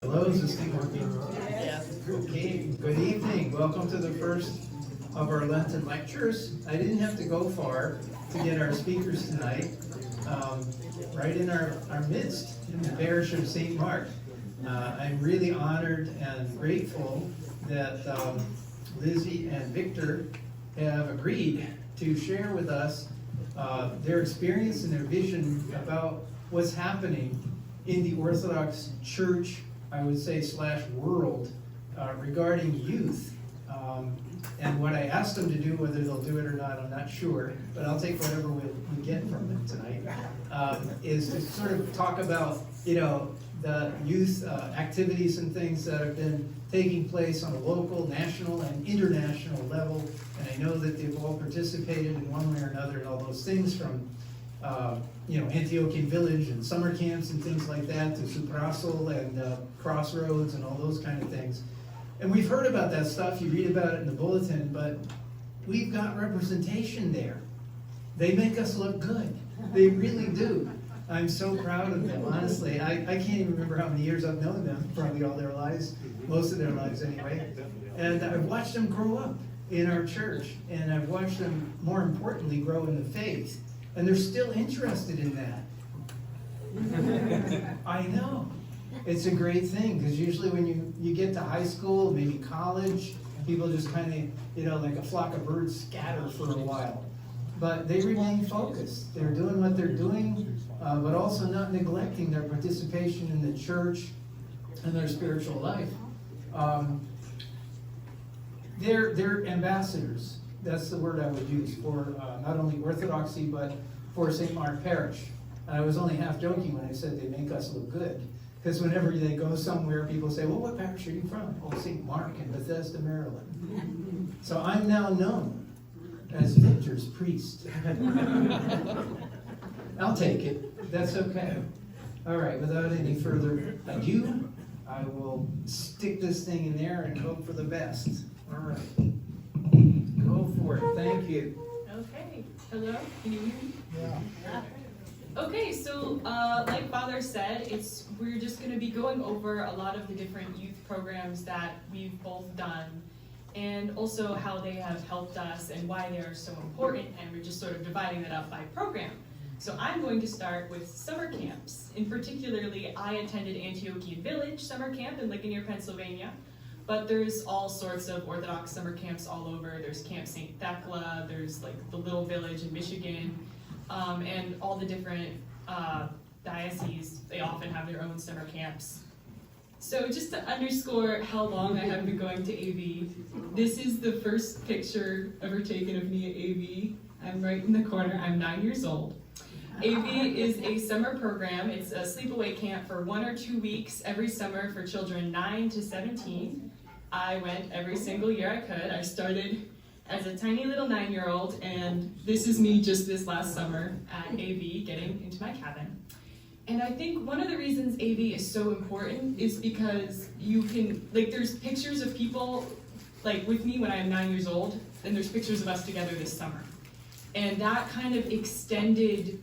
Hello, is this thing working? Yes. Okay, good evening. Welcome to the first of our Lenten lectures. I didn't have to go far to get our speakers tonight. Right in our midst, in the parish of St. Mark. I'm really honored and grateful that Lizzie and Victor have agreed to share with us their experience and their vision about what's happening in the Orthodox Church, I would say, / world, regarding youth. And what I asked them to do, whether they'll do it or not, I'm not sure, but I'll take whatever we get from them tonight, is to sort of talk about, the youth activities and things that have been taking place on a local, national, and international level. And I know that they've all participated in one way or another in all those things, from Antiochian Village and summer camps and things like that, to Suprassel and Crossroads and all those kind of things. And we've heard about that stuff, you read about it in the bulletin, but we've got representation there. They make us look good. They really do. I'm so proud of them, honestly. I can't even remember how many years I've known them, probably all their lives, most of their lives anyway. And I've watched them grow up in our church, and I've watched them, more importantly, grow in the faith. And they're still interested in that. I know. It's a great thing, because usually when you get to high school, maybe college, people just kind of, like a flock of birds, scatter for a while. But they remain focused. They're doing what they're doing, but also not neglecting their participation in the church and their spiritual life. They're ambassadors. That's the word I would use for not only Orthodoxy, but for St. Mark Parish. And I was only half joking when I said they make us look good. Because whenever they go somewhere, people say, well, what parish are you from? Oh, St. Mark in Bethesda, Maryland. So I'm now known as Victor's priest. I'll take it. That's okay. All right, without any further ado, I will stick this thing in there and hope for the best. All right. Go for it. Thank you. Okay. Hello? Can you hear me? Yeah. Okay, so like Father said, we're just going to be going over a lot of the different youth programs that we've both done, and also how they have helped us and why they are so important, and we're just sort of dividing that up by program. So I'm going to start with summer camps. In particularly, I attended Antiochian Village summer camp in Ligonier, Pennsylvania. But there's all sorts of Orthodox summer camps all over. There's Camp St. Thecla, there's like the Little Village in Michigan, and all the different dioceses, they often have their own summer camps. So just to underscore how long I have been going to AV, this is the first picture ever taken of me at AV. I'm right in the corner, I'm 9 years old. AV is a summer program. It's a sleepaway camp for 1 or 2 weeks every summer for children 9 to 17. I went every single year I could. I started as a tiny little 9-year-old, and this is me just this last summer at AV getting into my cabin. And I think one of the reasons AV is so important is because you can, there's pictures of people, with me when I am 9 years old, and there's pictures of us together this summer. And that kind of extended,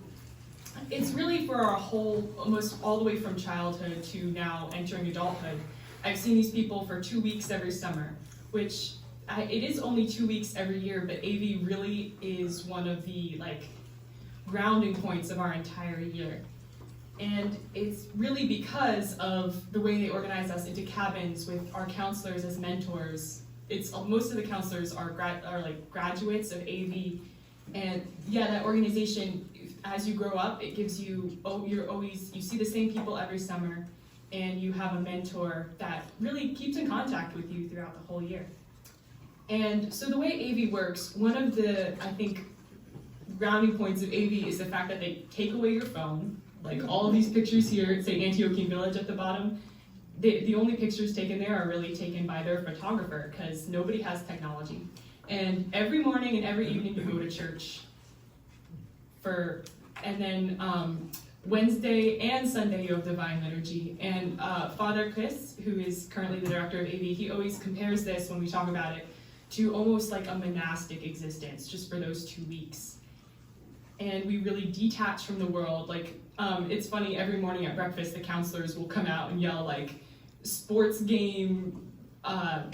it's really for our whole, almost all the way from childhood to now entering adulthood. I've seen these people for 2 weeks every summer, which it is only 2 weeks every year, but AV really is one of the grounding points of our entire year. And it's really because of the way they organize us into cabins with our counselors as mentors. Most of the counselors are graduates of AV, and yeah, that organization, as you grow up, it gives you, you see the same people every summer, and you have a mentor that really keeps in contact with you throughout the whole year. And so the way AV works, one of the, I think, grounding points of AV is the fact that they take away your phone. All of these pictures here, say Antiochian Village at the bottom, the only pictures taken there are really taken by their photographer, because nobody has technology. And every morning and every evening you go to church and then Wednesday and Sunday you have Divine Liturgy. And Father Chris, who is currently the director of AV, he always compares this when we talk about it to almost like a monastic existence, just for those 2 weeks. And we really detach from the world. It's funny, every morning at breakfast, the counselors will come out and yell sports game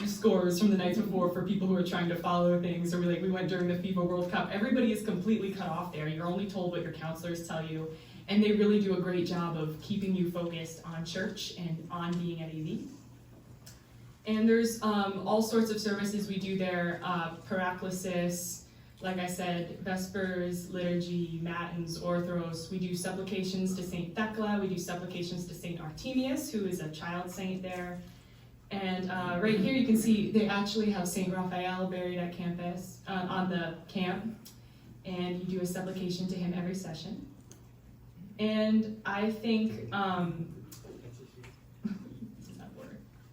scores from the nights before for people who are trying to follow things, or we went during the FIFA World Cup. Everybody is completely cut off there. You're only told what your counselors tell you, and they really do a great job of keeping you focused on church and on being at AV. And there's all sorts of services we do there, paraklesis, like I said, Vespers, Liturgy, Matins, Orthros. We do supplications to Saint Thecla, we do supplications to Saint Artemius, who is a child saint there. And right here you can see they actually have Saint Raphael buried at campus, on the camp, and you do a supplication to him every session. And I think,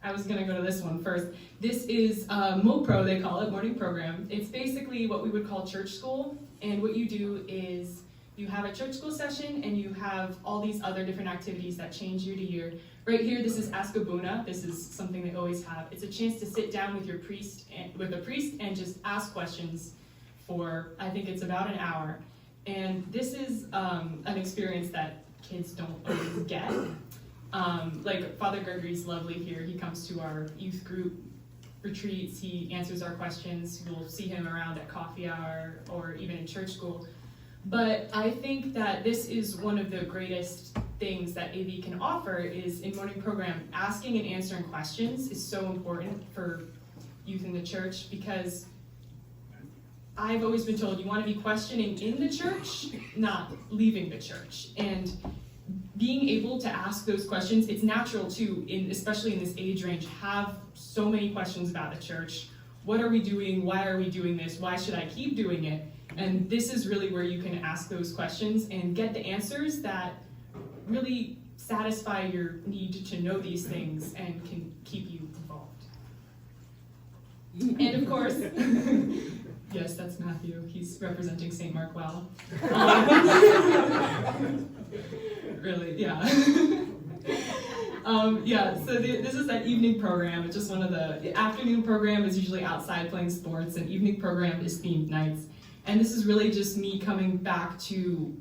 I was gonna go to this one first. This is MOPRO, they call it, morning program. It's basically what we would call church school, and what you do is you have a church school session and you have all these other different activities that change year to year. Right here, this is Askabuna. This is something they always have. It's a chance to sit down with your priest and just ask questions for, I think it's about an hour. And this is an experience that kids don't always get. Like Father Gregory's lovely here. He comes to our youth group retreats. He answers our questions. You'll see him around at coffee hour or even in church school. But I think that this is one of the greatest things that AV can offer is in morning program. Asking and answering questions is so important for youth in the church, because I've always been told you want to be questioning in the church, not leaving the church. And being able to ask those questions, it's natural too, especially in this age range, have so many questions about the church. What are we doing? Why are we doing this? Why should I keep doing it? And this is really where you can ask those questions and get the answers that really satisfy your need to know these things and can keep you involved. And of course, yes, that's Matthew. He's representing St. Mark well. Really, yeah. So this is that evening program. It's just one of the afternoon program is usually outside playing sports, and evening program is themed nights. And this is really just me coming back to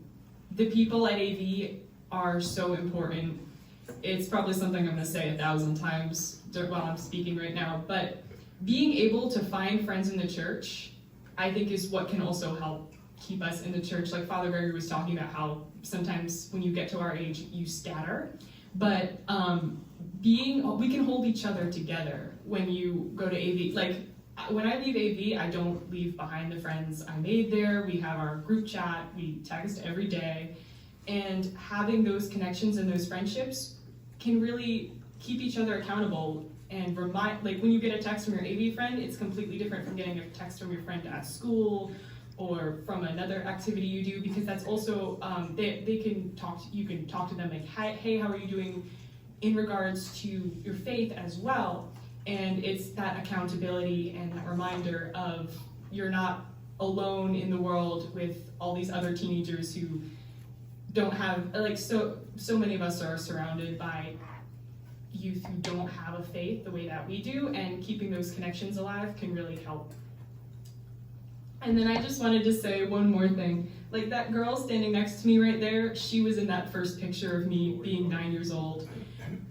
the people at AV are so important. It's probably something I'm going to say 1,000 times while I'm speaking right now, but being able to find friends in the church, I think, is what can also help keep us in the church. Like Father Gregory was talking about how sometimes when you get to our age, you scatter, but we can hold each other together when you go to AV. Like when I leave AV, I don't leave behind the friends I made there. We have our group chat, we text every day, and having those connections and those friendships can really keep each other accountable and remind, like when you get a text from your AV friend, it's completely different from getting a text from your friend at school or from another activity you do, because that's also, they can talk, you can talk to them like, hey, how are you doing in regards to your faith as well? And it's that accountability and that reminder of you're not alone in the world with all these other teenagers who don't have, like, so many of us are surrounded by youth who don't have a faith the way that we do, and keeping those connections alive can really help. And then I just wanted to say one more thing. Like that girl standing next to me right there, she was in that first picture of me being 9 years old.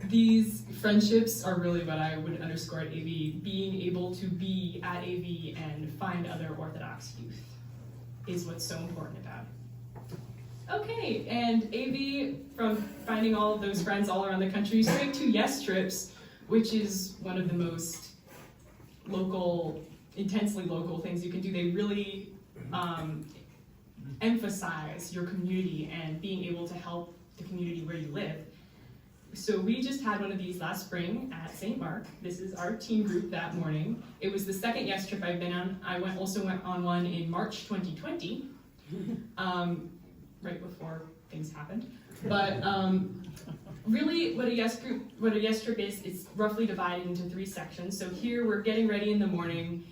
These friendships are really what I would underscore at AV. Being able to be at AV and find other Orthodox youth is what's so important about it. Okay, and AV, from finding all of those friends all around the country, straight to Yes Trips, which is one of the most local, intensely local things you can do. They really emphasize your community and being able to help the community where you live. So we just had one of these last spring at St. Mark. This is our team group that morning. It was the second Yes Trip I've been on. I also went on one in March 2020, right before things happened. But really what a Yes Trip is, it's roughly divided into 3 sections. So here we're getting ready in the morning,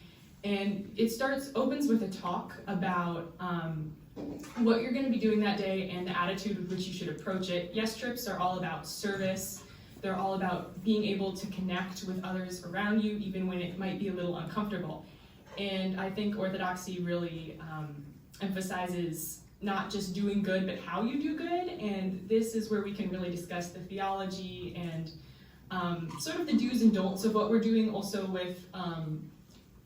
and it opens with a talk about what you're going to be doing that day and the attitude with which you should approach it. Yes Trips are all about service. They're all about being able to connect with others around you, even when it might be a little uncomfortable. And I think Orthodoxy really emphasizes not just doing good, but how you do good. And this is where we can really discuss the theology and sort of the do's and don'ts of what we're doing. Also with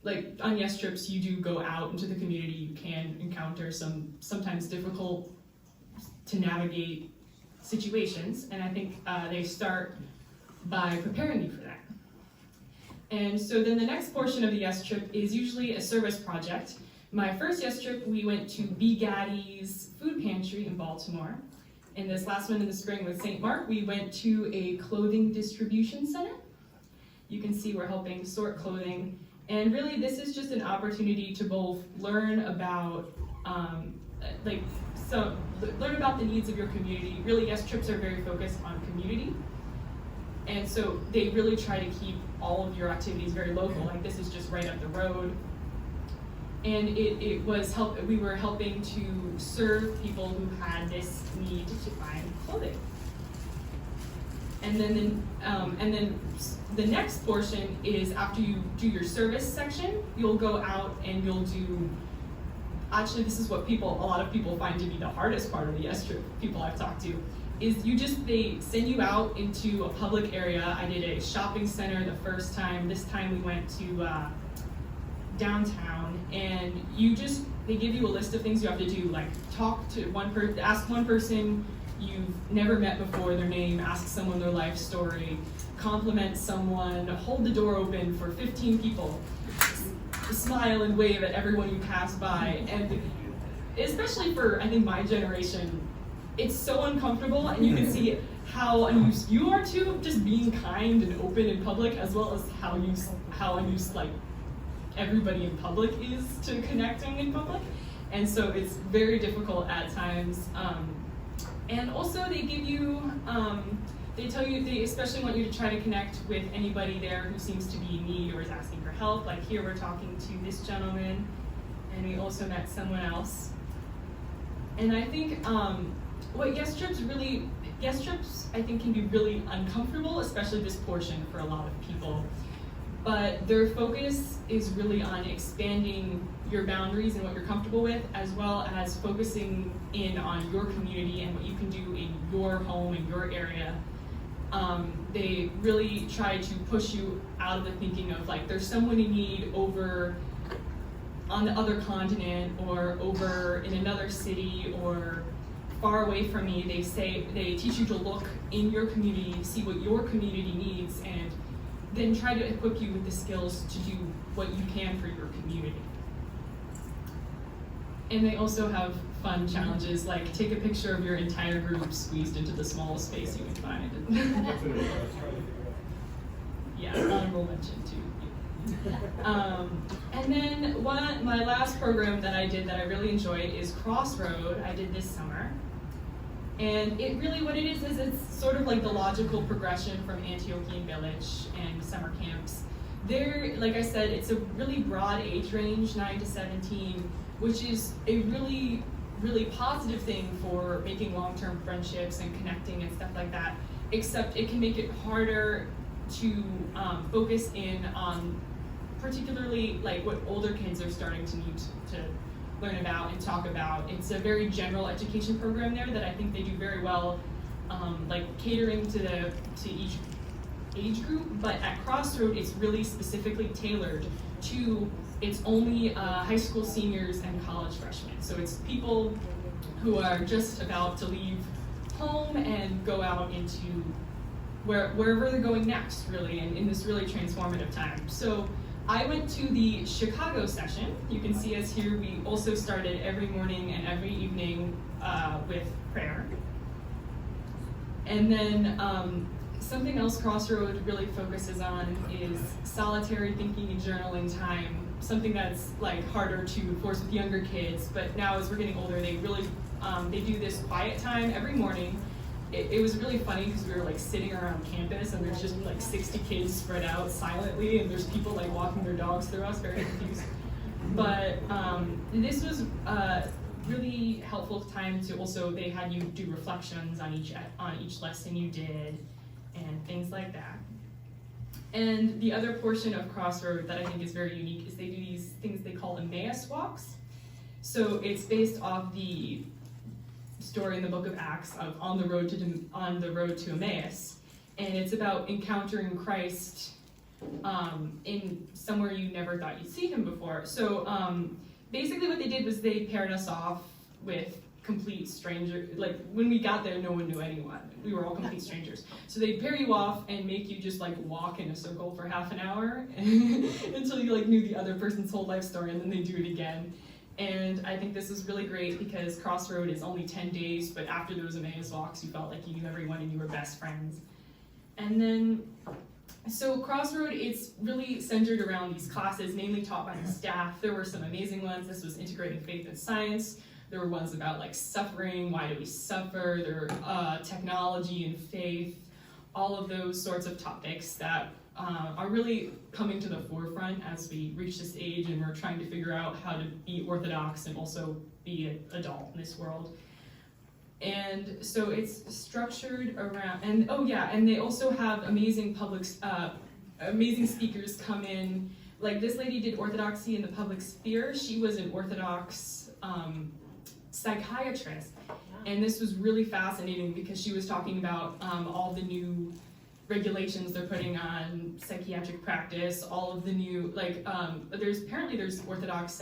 like on Yes trips, you do go out into the community. You can encounter some sometimes difficult to navigate situations, and I think they start by preparing you for that. And so then the next portion of the Yes trip is usually a service project. My first Yes trip, we went to B. Gaddy's food pantry in Baltimore. And this last one in the spring with St. Mark, we went to a clothing distribution center. You can see we're helping sort clothing. And really this is just an opportunity to both learn about learn about the needs of your community. Really, Yes trips are very focused on community. And so they really try to keep all of your activities very local. Like this is just right up the road. And we were helping to serve people who had this need to find clothing. And then the next portion is after you do your service section, you'll go out and you'll do, actually this is what a lot of people find to be the hardest part of the Yes trip, people I've talked to, is they send you out into a public area. I did a shopping center the first time. This time we went to downtown, and they give you a list of things you have to do, like talk to ask one person you've never met before their name, ask someone their life story, compliment someone, hold the door open for 15 people, smile and wave at everyone you pass by. And especially for, I think, my generation, it's so uncomfortable, and you can see how unused you are to just being kind and open in public, as well as how unused like everybody in public is to connecting in public. And so it's very difficult at times. And also they give you, they tell you, they especially want you to try to connect with anybody there who seems to be in need or is asking for help. Like here we're talking to this gentleman, and we also met someone else. And I think what Yes trips I think can be really uncomfortable, especially this portion for a lot of people. But their focus is really on expanding your boundaries and what you're comfortable with, as well as focusing in on your community and what you can do in your home, in your area. They really try to push you out of the thinking of like there's someone in need over on the other continent or over in another city or far away from me. They teach you to look in your community, see what your community needs, and then try to equip you with the skills to do what you can for your community. And they also have fun challenges, like take a picture of your entire group squeezed into the smallest space you can find. Yeah, honorable mention too. And then my last program that I did that I really enjoyed is Crossroad. I did this summer. And it really, what it is it's sort of like the logical progression from Antiochian Village and summer camps. There, like I said, it's a really broad age range, 9 to 17, which is a really, really positive thing for making long-term friendships and connecting and stuff like that, except it can make it harder to focus in on particularly like what older kids are starting to need to learn about and talk about. It's a very general education program there that I think they do very well, like catering to each age group, but at Crossroad it's really specifically tailored to, it's only high school seniors and college freshmen. So it's people who are just about to leave home and go out into wherever they're going next, really, and in this really transformative time. So I went to the Chicago session. You can see us here. We also started every morning and every evening with prayer. And then something else Crossroad really focuses on is solitary thinking and journaling time, something that's like harder to enforce with younger kids, but now as we're getting older, they really, they do this quiet time every morning. It was really funny because we were like sitting around campus and there's just like 60 kids spread out silently, and there's people like walking their dogs through us, very confused. But this was a really helpful time to also, they had you do reflections on each lesson you did and things like that. And the other portion of Crossroad that I think is very unique is they do these things they call Emmaus walks. So it's based off the story in the book of Acts of on the road to Emmaus, and it's about encountering Christ in somewhere you never thought you'd see him before. So basically what they did was they paired us off with complete strangers. Like when we got there, no one knew anyone. We were all complete strangers. So they'd pair you off and make you just like walk in a circle for half an hour until you like knew the other person's whole life story, and then they do it again. And I think this is really great because Crossroad is only 10 days, but after those Emmaus walks, you felt like you knew everyone and you were best friends. And then, so Crossroad, it's really centered around these classes, mainly taught by the staff. There were some amazing ones. This was integrating faith and science. There were ones about like suffering, why do we suffer? There were technology and faith, all of those sorts of topics that are really coming to the forefront as we reach this age and we're trying to figure out how to be Orthodox and also be an adult in this world. And so it's structured around, and they also have amazing amazing speakers come in. Like this lady did Orthodoxy in the public sphere. She was an Orthodox psychiatrist, and this was really fascinating because she was talking about all the new regulations they're putting on psychiatric practice, all of the new, there's Orthodox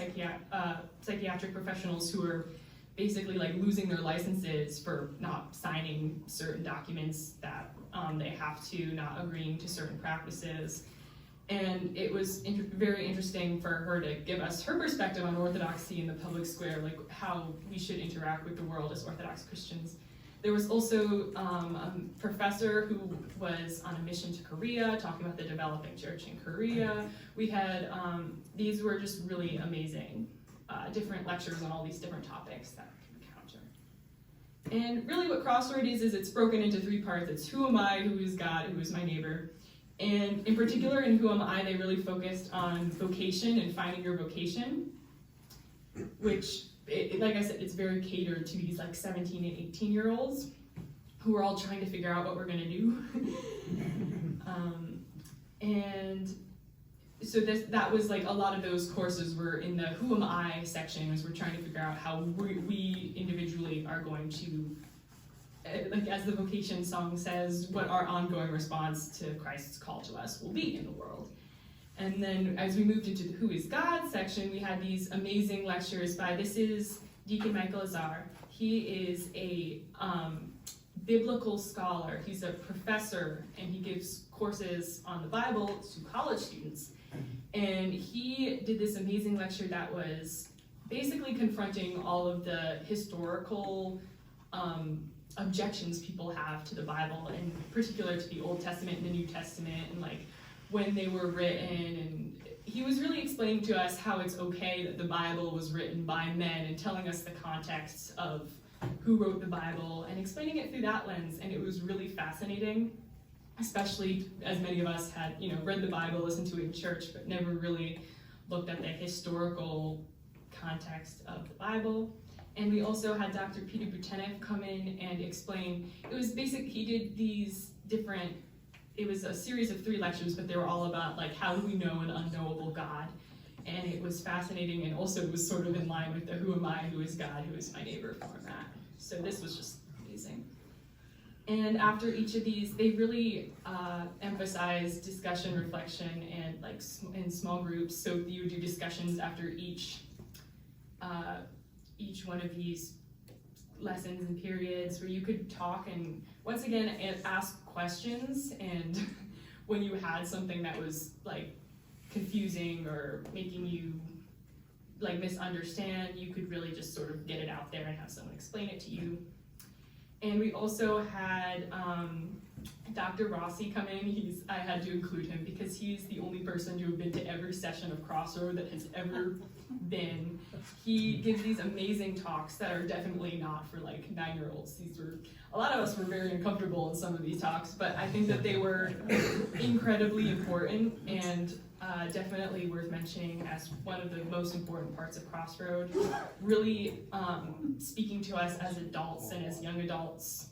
psychiatric professionals who are basically like losing their licenses for not signing certain documents that they have to, not agreeing to certain practices. And it was very interesting for her to give us her perspective on Orthodoxy in the public square, like how we should interact with the world as Orthodox Christians. There was also a professor who was on a mission to Korea, talking about the developing church in Korea. We had, these were just really amazing, different lectures on all these different topics that we encounter. And really what Crossroad is it's broken into 3 parts. It's who am I, who is God, who is my neighbor. And in particular in Who Am I, they really focused on vocation and finding your vocation, which, like I said, it's very catered to these like 17 and 18-year-olds who are all trying to figure out what we're going to do. And so that was like a lot of those courses were in the Who Am I section, as we're trying to figure out how we individually are going to, like as the vocation song says, what our ongoing response to Christ's call to us will be in the world. And then as we moved into the Who is God section, we had these amazing lectures by, this is Deacon Michael Azar. He is a biblical scholar. He's a professor, and he gives courses on the Bible to college students. And he did this amazing lecture that was basically confronting all of the historical objections people have to the Bible, in particular to the Old Testament and the New Testament, and like when they were written. And he was really explaining to us how it's okay that the Bible was written by men, and telling us the context of who wrote the Bible and explaining it through that lens. And it was really fascinating, especially as many of us had, read the Bible, listened to it in church, but never really looked at the historical context of the Bible. And we also had Dr. Peter Butenev come in and explain, he did these different, it was a series of 3 lectures, but they were all about like, how do we know an unknowable God? And it was fascinating, and also it was sort of in line with the Who Am I, Who is God, Who is my neighbor format. So this was just amazing. And after each of these, they really emphasized discussion, reflection, and like in small groups. So you would do discussions after each one of these lessons and periods, where you could talk and once again ask questions. And when you had something that was like confusing or making you like misunderstand, you could really just sort of get it out there and have someone explain it to you. And we also had Dr. Rossi come in. I had to include him because he's the only person to have been to every session of Crossroad that has ever been. He gives these amazing talks that are definitely not for like 9-year-olds. A lot of us were very uncomfortable in some of these talks, but I think that they were incredibly important and definitely worth mentioning as one of the most important parts of Crossroad, really speaking to us as adults and as young adults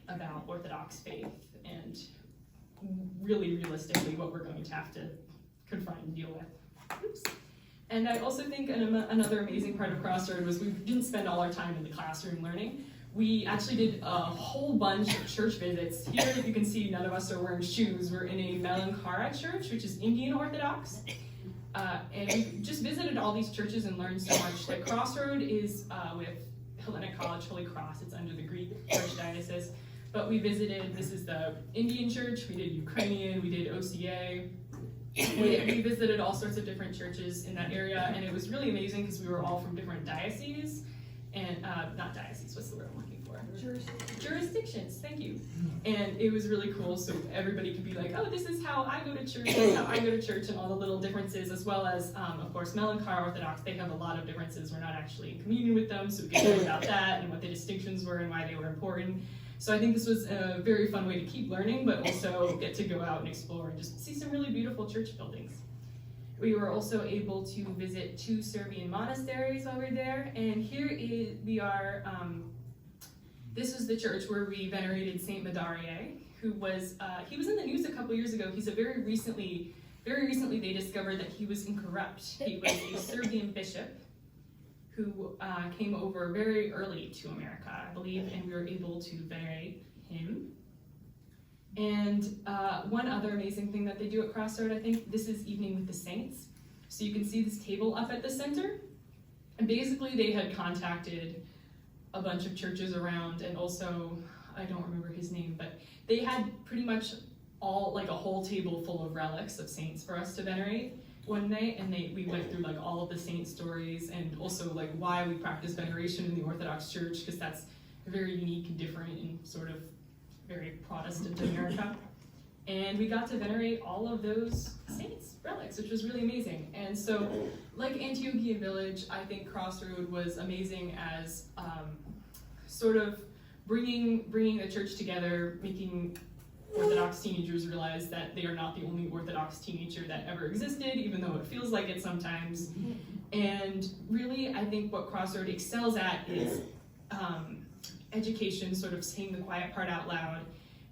about Orthodox faith and really realistically what we're going to have to confront and deal with. Oops. And I also think another amazing part of Crossroad was we didn't spend all our time in the classroom learning. We actually did a whole bunch of church visits. Here you can see none of us are wearing shoes. We're in a Malankara church, which is Indian Orthodox. And we just visited all these churches and learned so much. Like Crossroad is with Hellenic College, Holy Cross. It's under the Greek Archdiocese. But we visited, this is the Indian church. We did Ukrainian, we did OCA. We visited all sorts of different churches in that area, and it was really amazing because we were all from different dioceses. And not dioceses, what's the word I'm looking for? Jurisdictions, thank you. And it was really cool, so everybody could be like, oh, this is how I go to church, this is how I go to church, and all the little differences, as well as, of course, Malankara Orthodox, they have a lot of differences. We're not actually in communion with them, so we can learn about that and what the distinctions were and why they were important. So I think this was a very fun way to keep learning, but also get to go out and explore and just see some really beautiful church buildings. We were also able to visit 2 Serbian monasteries while we were there, and this was the church where we venerated Saint Medarie, who was, he was in the news a couple years ago. He's very recently they discovered that he was incorrupt. He was a Serbian bishop who came over very early to America, I believe, and we were able to venerate him. And one other amazing thing that they do at Crossroad, I think, this is Evening with the Saints. So you can see this table up at the center. And basically they had contacted a bunch of churches around, and also, I don't remember his name, but they had pretty much all, like a whole table full of relics of saints for us to venerate one night, and we went through like all of the saint stories, and also like why we practice veneration in the Orthodox Church, because that's very unique and different and sort of very Protestant America. And we got to venerate all of those saints' relics, which was really amazing. And so, like Antiochian Village, I think Crossroad was amazing as sort of bringing the church together, making Orthodox teenagers realize that they are not the only Orthodox teenager that ever existed, even though it feels like it sometimes. And really, I think what Crossroad excels at is education, sort of saying the quiet part out loud,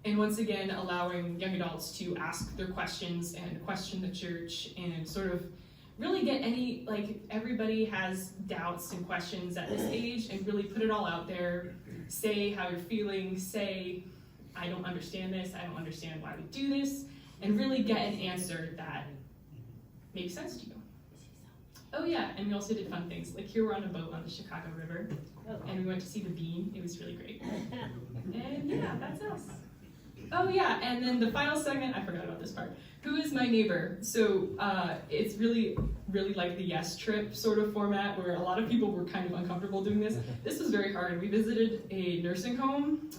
and once again allowing young adults to ask their questions and question the church, and sort of really get everybody has doubts and questions at this age, and really put it all out there. Say how you're feeling, say, I don't understand this, I don't understand why we do this, and really get an answer that makes sense to you. Oh yeah, and we also did fun things. Like here we're on a boat on the Chicago River, and we went to see the bean. It was really great. And yeah, that's us. Oh yeah, and then the final segment, I forgot about this part. Who is my neighbor? So it's really like the Yes Trip sort of format, where a lot of people were kind of uncomfortable doing this. This was very hard. We visited a nursing home,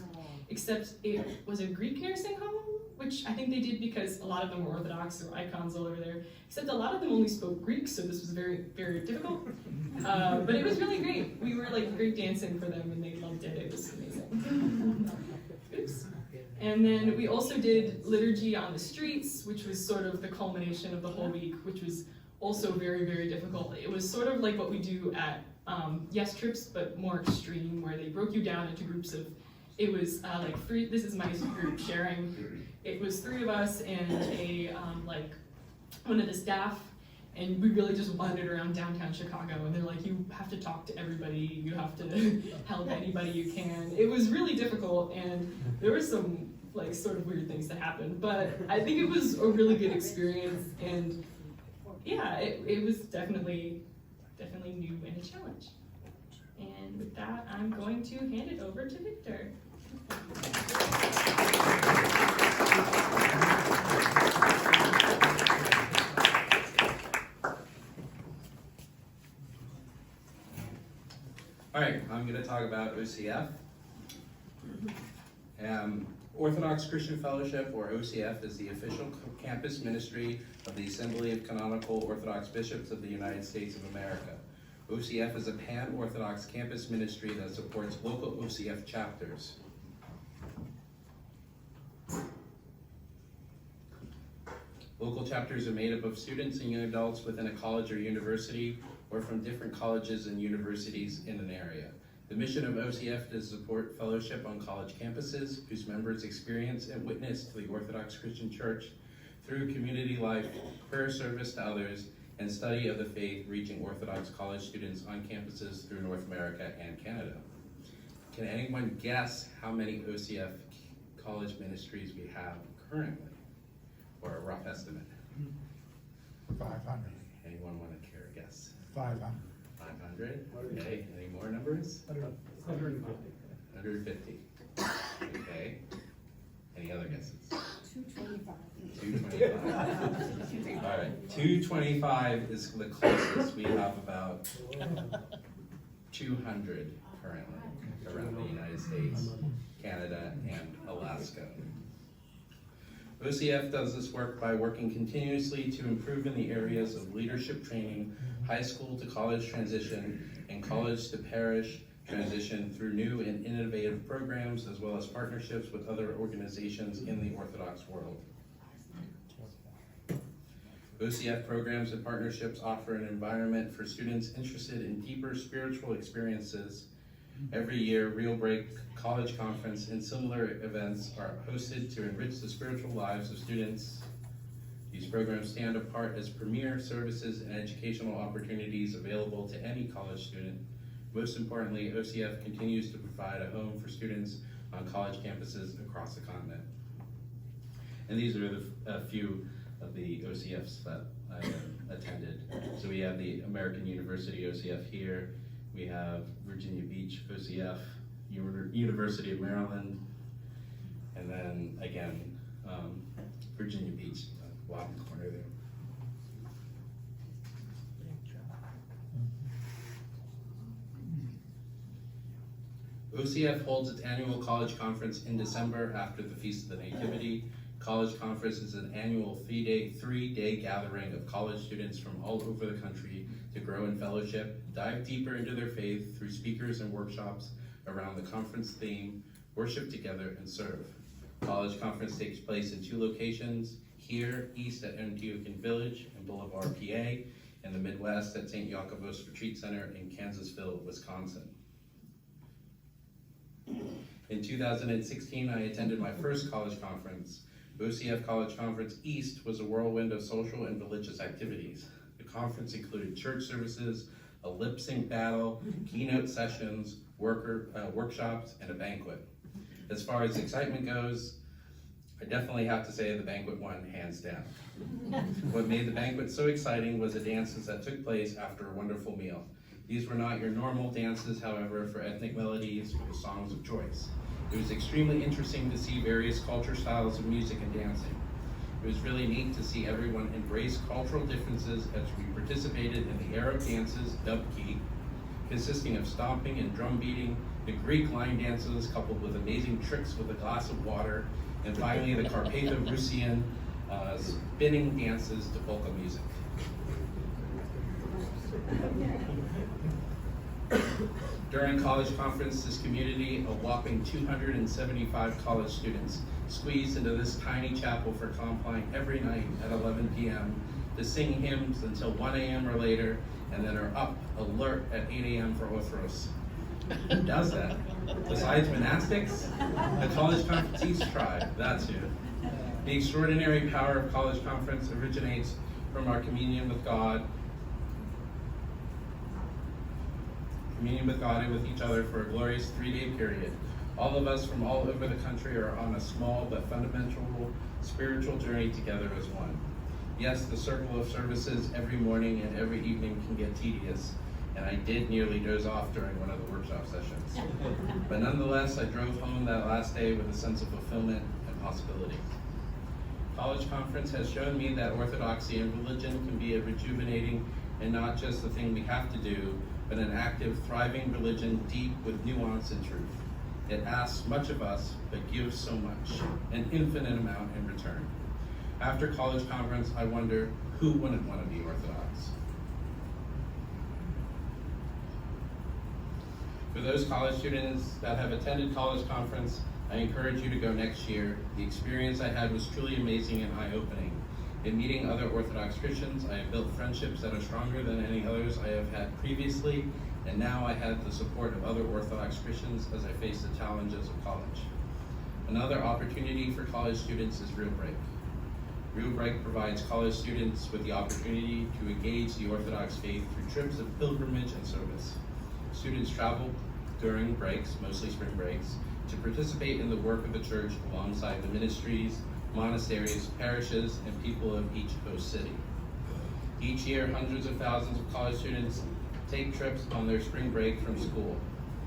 except it was a Greek nursing home, which I think they did because a lot of them were Orthodox or icons all over there, except a lot of them only spoke Greek, so this was very, very difficult. But it was really great. We were like Greek dancing for them, and they loved it. It was amazing. Oops. And then we also did liturgy on the streets, which was sort of the culmination of the whole week, which was also very, very difficult. It was sort of like what we do at Yes Trips, but more extreme, where they broke you down into groups of, it was like 3, this is my group sharing. It was 3 of us and a one of the staff, and we really just wandered around downtown Chicago, and they're like, you have to talk to everybody, you have to help anybody you can. It was really difficult, and there were some like sort of weird things that happened, but I think it was a really good experience, and yeah, it was definitely new and a challenge. And with that, I'm going to hand it over to Victor. All right, I'm going to talk about OCF. Orthodox Christian Fellowship, or OCF, is the official campus ministry of the Assembly of Canonical Orthodox Bishops of the United States of America. OCF is a pan-Orthodox campus ministry that supports local OCF chapters. Local chapters are made up of students and young adults within a college or university, or from different colleges and universities in an area. The mission of OCF is to support fellowship on college campuses, whose members experience and witness to the Orthodox Christian Church through community life, prayer service to others, and study of the faith, reaching Orthodox college students on campuses through North America and Canada. Can anyone guess how many OCF college ministries we have currently? Or a rough estimate? 500. Anyone want to care a guess? 500. 500? Okay, any more numbers? 150. Okay. Any other guesses? 225. All right, 225 is the closest. We have about 200 currently around the United States, Canada, and Alaska. OCF does this work by working continuously to improve in the areas of leadership training, high school to college transition, and college to parish transition through new and innovative programs, as well as partnerships with other organizations in the Orthodox world. OCF programs and partnerships offer an environment for students interested in deeper spiritual experiences. Every year, Real Break College Conference and similar events are hosted to enrich the spiritual lives of students. These programs stand apart as premier services and educational opportunities available to any college student. Most importantly, OCF continues to provide a home for students on college campuses across the continent. And these are a few of the OCFs that I attended. So we have the American University OCF here. We have Virginia Beach OCF, University of Maryland, and then again, Virginia Beach, bottom corner there. OCF holds its annual college conference in December after the Feast of the Nativity. College Conference is an annual three-day gathering of college students from all over the country to grow in fellowship, dive deeper into their faith through speakers and workshops around the conference theme, worship together, and serve. College Conference takes place in 2 locations, here east at Antiochian Village and Boulevard, PA, and the Midwest at St. Jacobus Retreat Center in Kansasville, Wisconsin. In 2016, I attended my first college conference. OCF College Conference East was a whirlwind of social and religious activities. The conference included church services, a lip sync battle, keynote sessions, workshops, and a banquet. As far as excitement goes, I definitely have to say the banquet won hands down. What made the banquet so exciting was the dances that took place after a wonderful meal. These were not your normal dances, however, for ethnic melodies or songs of choice. It was extremely interesting to see various culture styles of music and dancing. It was really neat to see everyone embrace cultural differences as we participated in the Arab dances, dubki, consisting of stomping and drum beating, the Greek line dances coupled with amazing tricks with a glass of water, and finally the Carpatho-Russian spinning dances to polka music. During college conference, this community, a whopping 275 college students, squeezed into this tiny chapel for compline every night at 11 p.m. to sing hymns until 1 a.m. or later, and then are up, alert at 8 a.m. for Othros. Who does that? Besides monastics? The College Conference East tribe, that's who. The extraordinary power of college conference originates from our communion with God and with each other for a glorious 3-day period. All of us from all over the country are on a small but fundamental spiritual journey together as one. Yes, the circle of services every morning and every evening can get tedious, and I did nearly doze off during one of the workshop sessions. But nonetheless, I drove home that last day with a sense of fulfillment and possibility. College conference has shown me that orthodoxy and religion can be a rejuvenating and not just the thing we have to do, but an active, thriving religion deep with nuance and truth. It asks much of us, but gives so much, an infinite amount in return. After college conference, I wonder, who wouldn't want to be Orthodox? For those college students that have attended college conference, I encourage you to go next year. The experience I had was truly amazing and eye-opening. In meeting other Orthodox Christians, I have built friendships that are stronger than any others I have had previously, and now I have the support of other Orthodox Christians as I face the challenges of college. Another opportunity for college students is Real Break. Real Break provides college students with the opportunity to engage the Orthodox faith through trips of pilgrimage and service. Students travel during breaks, mostly spring breaks, to participate in the work of the church alongside the ministries, monasteries, parishes, and people of each host city. Each year, hundreds of thousands of college students take trips on their spring break from school.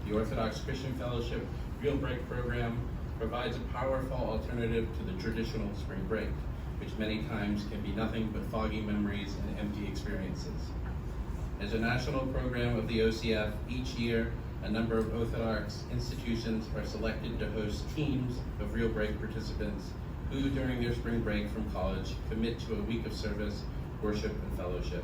The Orthodox Christian Fellowship Real Break program provides a powerful alternative to the traditional spring break, which many times can be nothing but foggy memories and empty experiences. As a national program of the OCF, each year a number of Orthodox institutions are selected to host teams of Real Break participants who, during their spring break from college, commit to a week of service, worship, and fellowship.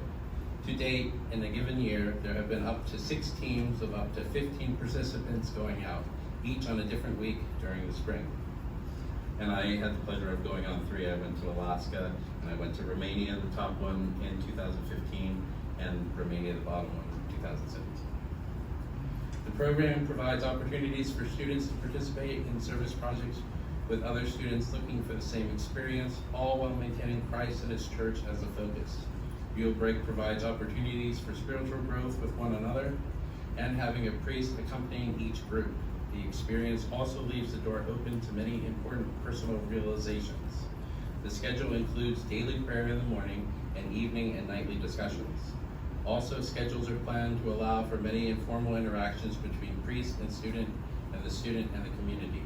To date, in a given year, there have been up to 6 teams of up to 15 participants going out, each on a different week during the spring. And I had the pleasure of going on 3. I went to Alaska, and I went to Romania, the top one in 2015, and Romania, the bottom one in 2017. The program provides opportunities for students to participate in service projects with other students looking for the same experience, all while maintaining Christ and His church as a focus. Real Break provides opportunities for spiritual growth with one another and having a priest accompanying each group. The experience also leaves the door open to many important personal realizations. The schedule includes daily prayer in the morning and evening and nightly discussions. Also, schedules are planned to allow for many informal interactions between priest and the student and the community.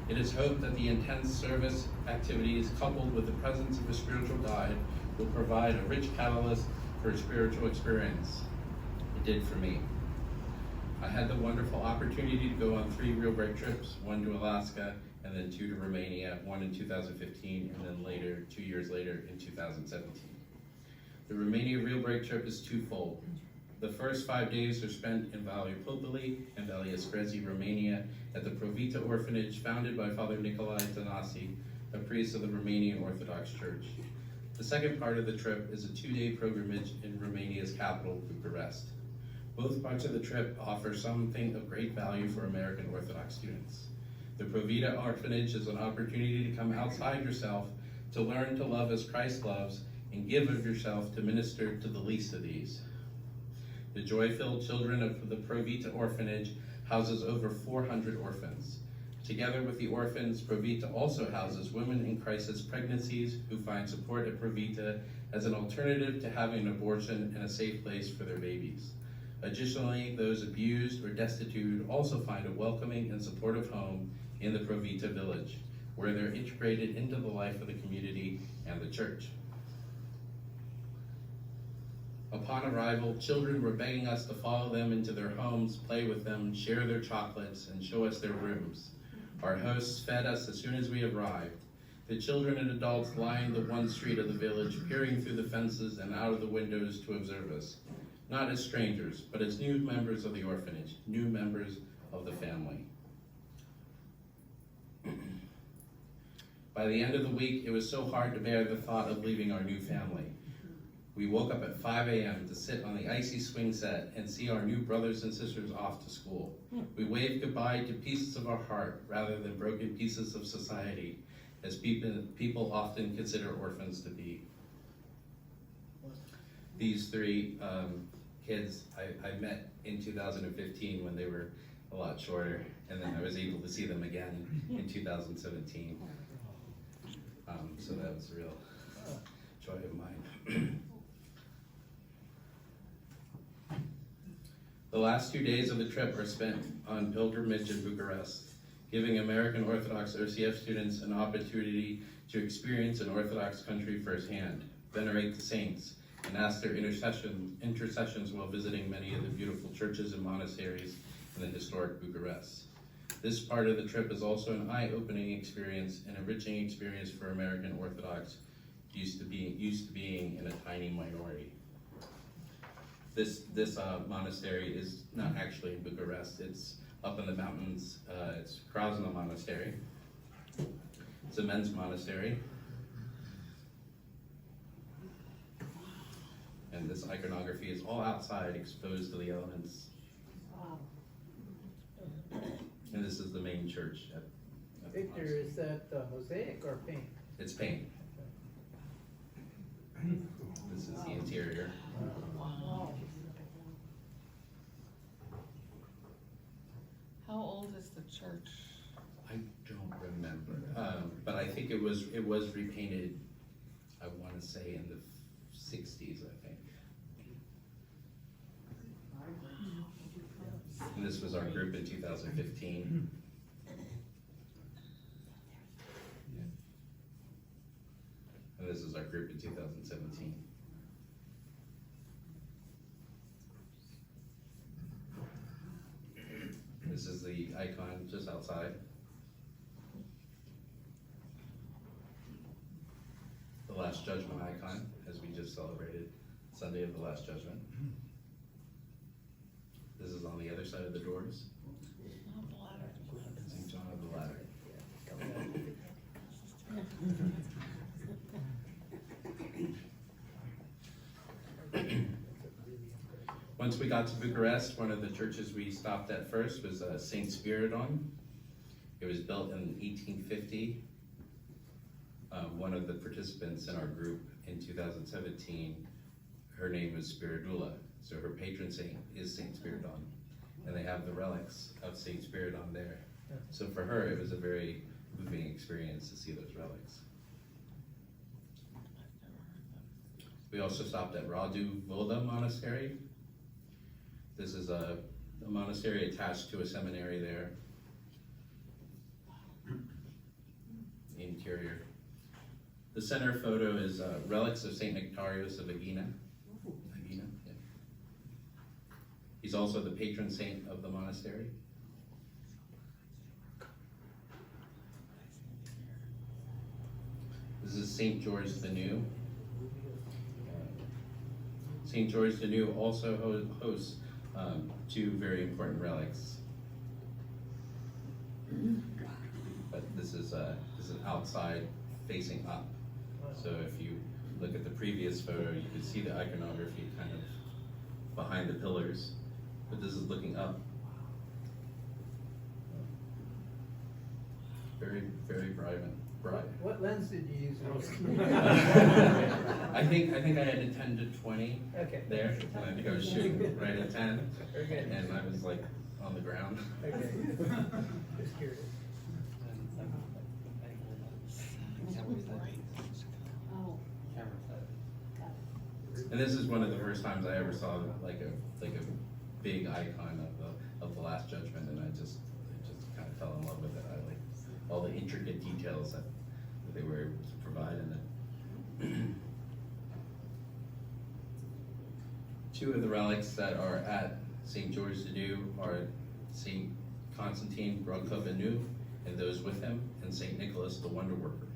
It is hoped that the intense service activities, coupled with the presence of a spiritual guide, will provide a rich catalyst for a spiritual experience. It did for me. I had the wonderful opportunity to go on 3 Real Break trips, 1 to Alaska, and then 2 to Romania, 1 in 2015, and then later, 2 years later, in 2017. The Romania Real Break trip is twofold. The first 5 days are spent in Valiopopoli and Valiasprezi, Romania, at the Provita orphanage founded by Father Nicolae Tanasi, a priest of the Romanian Orthodox Church. The second part of the trip is a 2-day pilgrimage in Romania's capital, Bucharest. Both parts of the trip offer something of great value for American Orthodox students. The Provita orphanage is an opportunity to come outside yourself, to learn to love as Christ loves, and give of yourself to minister to the least of these. The joy-filled children of the Provita orphanage houses over 400 orphans. Together with the orphans, Provita also houses women in crisis pregnancies who find support at Provita as an alternative to having an abortion and a safe place for their babies. Additionally, those abused or destitute also find a welcoming and supportive home in the Provita village, where they're integrated into the life of the community and the church. Upon arrival, children were begging us to follow them into their homes, play with them, share their chocolates, and show us their rooms. Our hosts fed us as soon as we arrived. The children and adults lined the one street of the village, peering through the fences and out of the windows to observe us, not as strangers, but as new members of the orphanage, new members of the family. By the end of the week, it was so hard to bear the thought of leaving our new family. We woke up at 5 a.m. to sit on the icy swing set and see our new brothers and sisters off to school. We waved goodbye to pieces of our heart rather than broken pieces of society, as people often consider orphans to be. These 3 kids I met in 2015 when they were a lot shorter, and then I was able to see them again in 2017. So that was a real joy of mine. The last 2 days of the trip are spent on pilgrimage in Bucharest, giving American Orthodox OCF students an opportunity to experience an Orthodox country firsthand, venerate the saints, and ask their intercessions while visiting many of the beautiful churches and monasteries in the historic Bucharest. This part of the trip is also an eye-opening experience, an enriching experience for American Orthodox used to being in a tiny minority. This monastery is not actually in Bucharest. It's up in the mountains. It's Krasna Monastery. It's a men's monastery. And this iconography is all outside, exposed to the elements. And this is the main church at the Victor, monastery. is that mosaic or paint? It's paint. This is the interior. Wow. church? I don't remember, but I think it was repainted, I wanna say in the 60s, I think. And this was our group in 2015. And this is our group in 2017. This is the icon just outside. The Last Judgment icon, as we just celebrated Sunday of the Last Judgment. This is on the other side of the doors. St. John of the Ladder. Once we got to Bucharest, one of the churches we stopped at first was St. Spiridon. It was built in 1850. One of the participants in our group in 2017, her name was Spiridula. So her patron saint is St. Spiridon. And they have the relics of St. Spiridon there. So for her, it was a very moving experience to see those relics. We also stopped at Radu Voda Monastery. This is a monastery attached to a seminary there. The interior. The center photo is relics of St. Nectarios of Aegina. Yeah. He's also the patron saint of the monastery. This is St. George the New. St. George the New also hosts two very important relics. But this is outside facing up. So if you look at the previous photo, you can see the iconography kind of behind the pillars, but this is looking up. Very, very bright. What lens did you use? I think I had a 10 to 20 Okay. there, and I think I was shooting right at 10, Very good. and I was like on the ground. Okay. Just curious. And this is one of the first times I ever saw like a big icon of the Last Judgment, and I just kind of fell in love with it. I like all the intricate details that they were able to provide in it. Two of the relics that are at St. George the New are St. Constantine Brogkov-Anu and those with him, and St. Nicholas the Wonder Worker.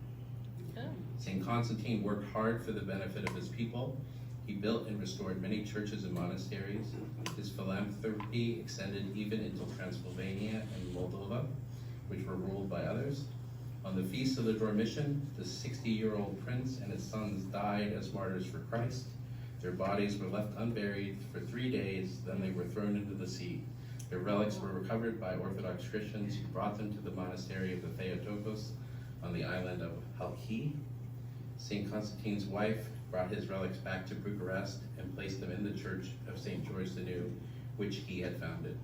St. Constantine worked hard for the benefit of his people. He built and restored many churches and monasteries. His philanthropy extended even into Transylvania and Moldova, which were ruled by others. On the Feast of the Dormition, the 60-year-old prince and his sons died as martyrs for Christ. Their bodies were left unburied for 3 days, then they were thrown into the sea. Their relics were recovered by Orthodox Christians who brought them to the monastery of the Theotokos on the island of Halki. St. Constantine's wife brought his relics back to Bucharest and placed them in the Church of St. George the New, which he had founded.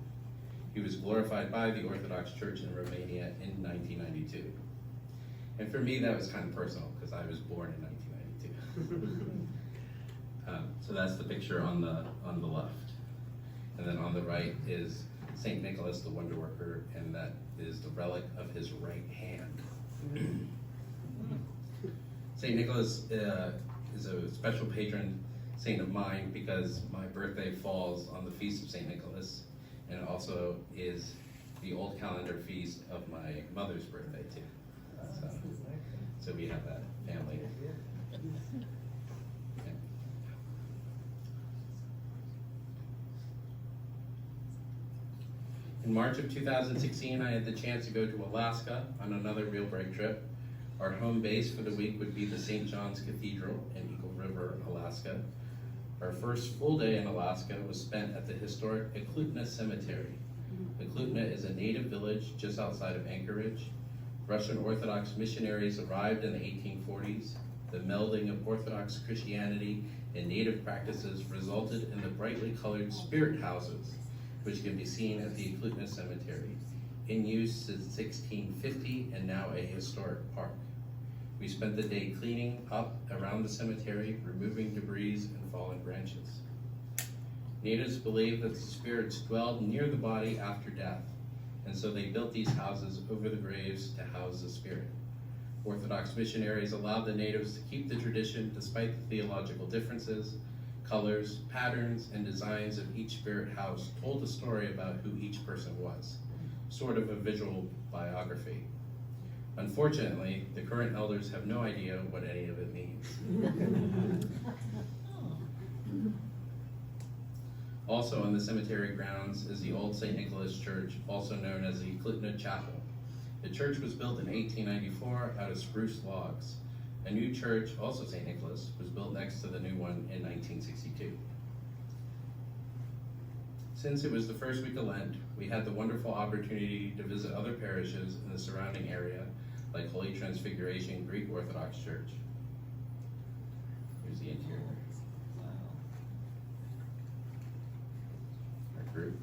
He was glorified by the Orthodox Church in Romania in 1992. And for me, that was kind of personal because I was born in 1992. So that's the picture on the left. And then on the right is St. Nicholas the Wonder Worker, and that is the relic of his right hand. St. Nicholas is a special patron saint of mine because my birthday falls on the Feast of St. Nicholas, and it also is the old calendar feast of my mother's birthday too. So we have that family. Okay. In March of 2016, I had the chance to go to Alaska on another Real Break trip. Our home base for the week would be the St. John's Cathedral in Eagle River, Alaska. Our first full day in Alaska was spent at the historic Eklutna Cemetery. Eklutna is a native village just outside of Anchorage. Russian Orthodox missionaries arrived in the 1840s. The melding of Orthodox Christianity and native practices resulted in the brightly colored spirit houses, which can be seen at the Eklutna Cemetery. in use since 1650 and now a historic park. We spent the day cleaning up around the cemetery, removing debris and fallen branches. Natives believed that the spirits dwelled near the body after death, and so they built these houses over the graves to house the spirit. Orthodox missionaries allowed the natives to keep the tradition despite the theological differences. Colors, patterns, and designs of each spirit house told a story about who each person was, sort of a visual biography. Unfortunately, the current elders have no idea what any of it means. Also on the cemetery grounds is the old St. Nicholas Church, also known as the Clitna Chapel. The church was built in 1894 out of spruce logs. A new church, also St. Nicholas, was built next to the new one in 1962. Since it was the first week of Lent, we had the wonderful opportunity to visit other parishes in the surrounding area, like Holy Transfiguration Greek Orthodox Church. Here's the interior. Our group.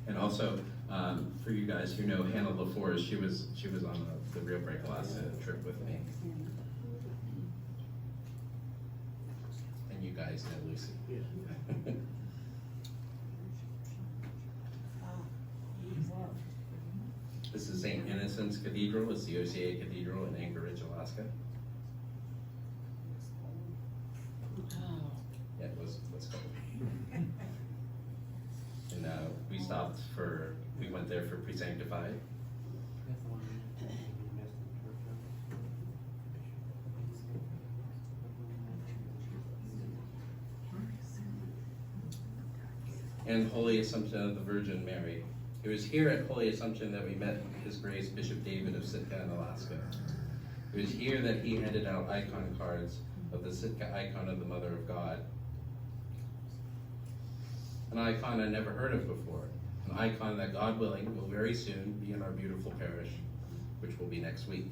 And also, for you guys who know Hannah LaForest, she was on the Rio Break last trip with me. And you guys know Lucy. Yeah. This is St. Innocent's Cathedral. It's the OCA Cathedral in Anchorage, Alaska. Yeah, let's go. And we went there for Pre-Sanctified. And Holy Assumption of the Virgin Mary. It was here at Holy Assumption that we met His Grace Bishop David of Sitka in Alaska. It was here that he handed out icon cards of the Sitka icon of the Mother of God. An icon I never heard of before. An icon that, God willing, will very soon be in our beautiful parish, which will be next week.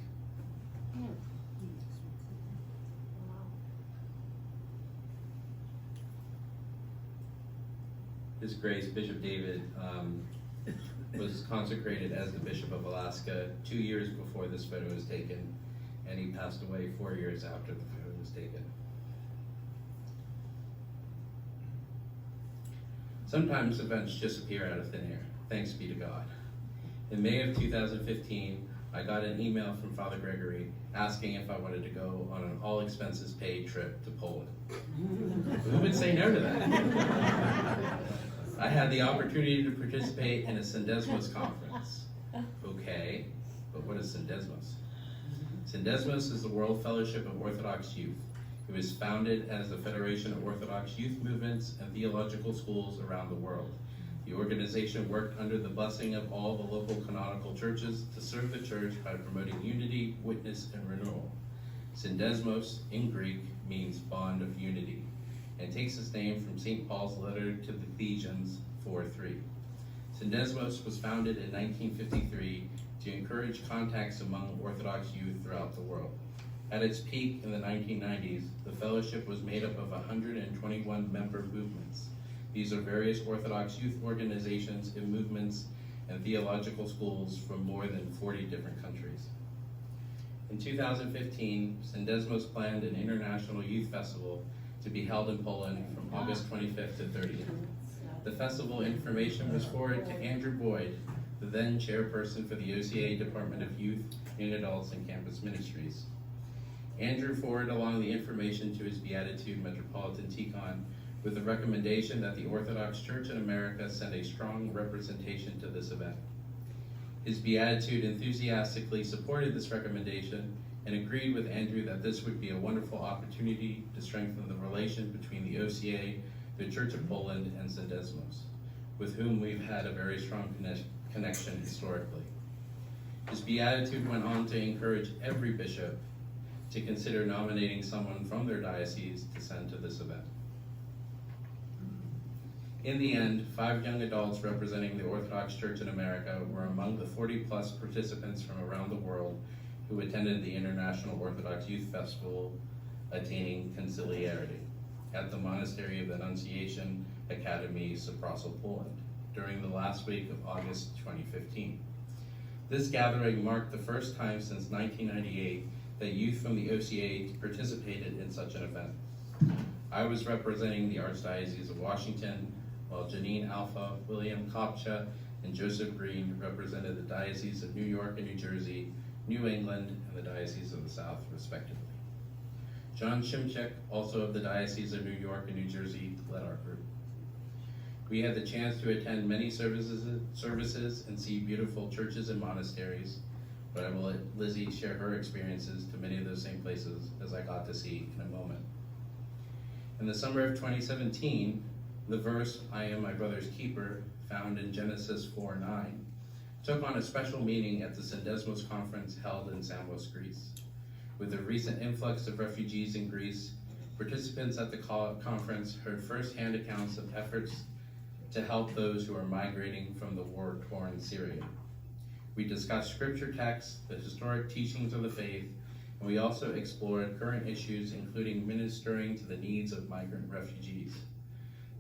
His Grace Bishop David was consecrated as the Bishop of Alaska 2 years before this photo was taken, and he passed away 4 years after the photo was taken. Sometimes events just appear out of thin air. Thanks be to God. In May of 2015, I got an email from Father Gregory asking if I wanted to go on an all-expenses-paid trip to Poland. Who would say no to that? I had the opportunity to participate in a Syndesmos conference. Okay, but what is Syndesmos? Syndesmos is the World Fellowship of Orthodox Youth. It was founded as the Federation of Orthodox Youth Movements and Theological Schools around the world. The organization worked under the blessing of all the local canonical churches to serve the church by promoting unity, witness, and renewal. Syndesmos, in Greek, means bond of unity, and takes its name from St. Paul's letter to the Ephesians 4:3. Syndesmos was founded in 1953 to encourage contacts among Orthodox youth throughout the world. At its peak in the 1990s, the fellowship was made up of 121 member movements. These are various Orthodox youth organizations and movements and theological schools from more than 40 different countries. In 2015, Syndesmos planned an international youth festival to be held in Poland from August 25th to 30th. The festival information was forwarded to Andrew Boyd, the then chairperson for the OCA Department of Youth, Young Adults, and Campus Ministries. Andrew forwarded along the information to his Beatitude Metropolitan Tikhon with the recommendation that the Orthodox Church in America send a strong representation to this event. His Beatitude enthusiastically supported this recommendation and agreed with Andrew that this would be a wonderful opportunity to strengthen the relation between the OCA, the Church of Poland, and Syndesmos, with whom we've had a very strong connection historically. His Beatitude went on to encourage every bishop to consider nominating someone from their diocese to send to this event. In the end, 5 young adults representing the Orthodox Church in America were among the 40-plus participants from around the world who attended the International Orthodox Youth Festival, attaining conciliarity at the Monastery of the Annunciation Academy, Zapraszów, Poland, during the last week of August 2015. This gathering marked the first time since 1998 that youth from the OCA participated in such an event. I was representing the Archdiocese of Washington, while Janine Alpha, William Kopcha, and Joseph Green represented the Diocese of New York and New Jersey, New England, and the Diocese of the South, respectively. John Shimchek, also of the Diocese of New York and New Jersey, led our group. We had the chance to attend many services and see beautiful churches and monasteries, but I will let Lizzie share her experiences to many of those same places as I got to see in a moment. In the summer of 2017, the verse, "I am my brother's keeper," found in Genesis 4:9, took on a special meaning at the Syndesmos conference held in Samos, Greece. With the recent influx of refugees in Greece, participants at the conference heard firsthand accounts of efforts to help those who are migrating from the war-torn Syria. We discussed scripture texts, the historic teachings of the faith, and we also explored current issues, including ministering to the needs of migrant refugees.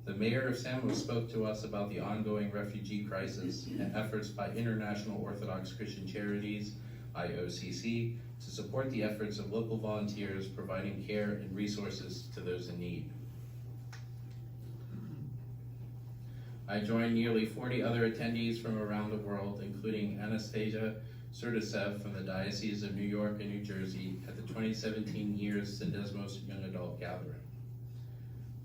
The mayor of Samos spoke to us about the ongoing refugee crisis and efforts by International Orthodox Christian Charities, IOCC, to support the efforts of local volunteers providing care and resources to those in need. I joined nearly 40 other attendees from around the world, including Anastasia Surdasev from the Diocese of New York and New Jersey at the 2017 Year's Syndesmos Young Adult Gathering.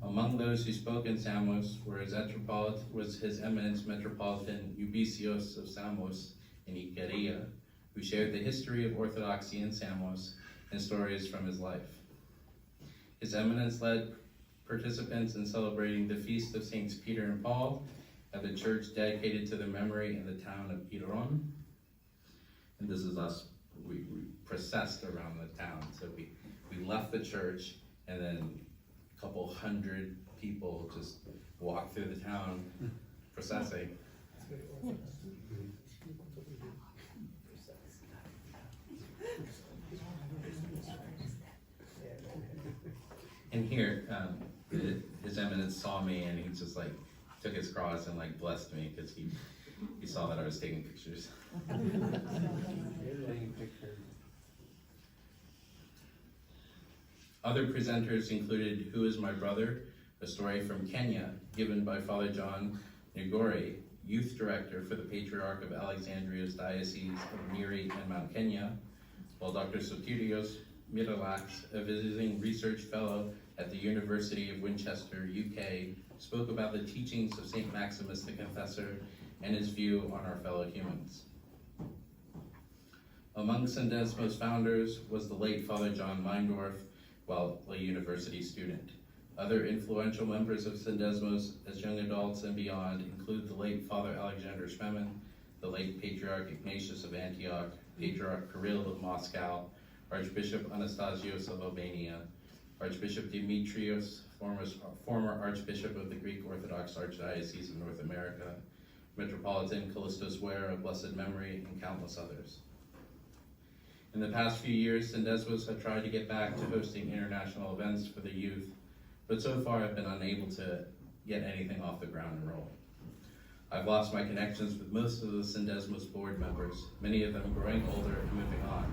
Among those who spoke in Samos was His Eminence Metropolitan Eubisios of Samos in Ikaria, who shared the history of Orthodoxy in Samos and stories from his life. His Eminence led participants in celebrating the Feast of Saints Peter and Paul at the church dedicated to their memory in the town of Iron. And this is us, we processed around the town. So we left the church, and then a couple hundred people just walked through the town processing. And here, His Eminence saw me, and he just like took his cross and like blessed me because he saw that I was taking pictures. Other presenters included "Who is My Brother?", a story from Kenya given by Father John Ngore, Youth Director for the Patriarch of Alexandria's Diocese of Nyeri and Mount Kenya, while Dr. Sotirios Miralax, a visiting research fellow at the University of Winchester, UK, spoke about the teachings of St. Maximus the Confessor and his view on our fellow humans. Among Syndesmos founders was the late Father John Meindorf, while a university student. Other influential members of Syndesmos as young adults and beyond include the late Father Alexander Schmemann, the late Patriarch Ignatius of Antioch, Patriarch Kirill of Moscow, Archbishop Anastasios of Albania, Archbishop Demetrios, former Archbishop of the Greek Orthodox Archdiocese of North America, Metropolitan Callistos Ware of blessed memory, and countless others. In the past few years, Syndesmos have tried to get back to hosting international events for the youth, but so far have been unable to get anything off the ground and rolling. I've lost my connections with most of the Syndesmos board members, many of them growing older and moving on.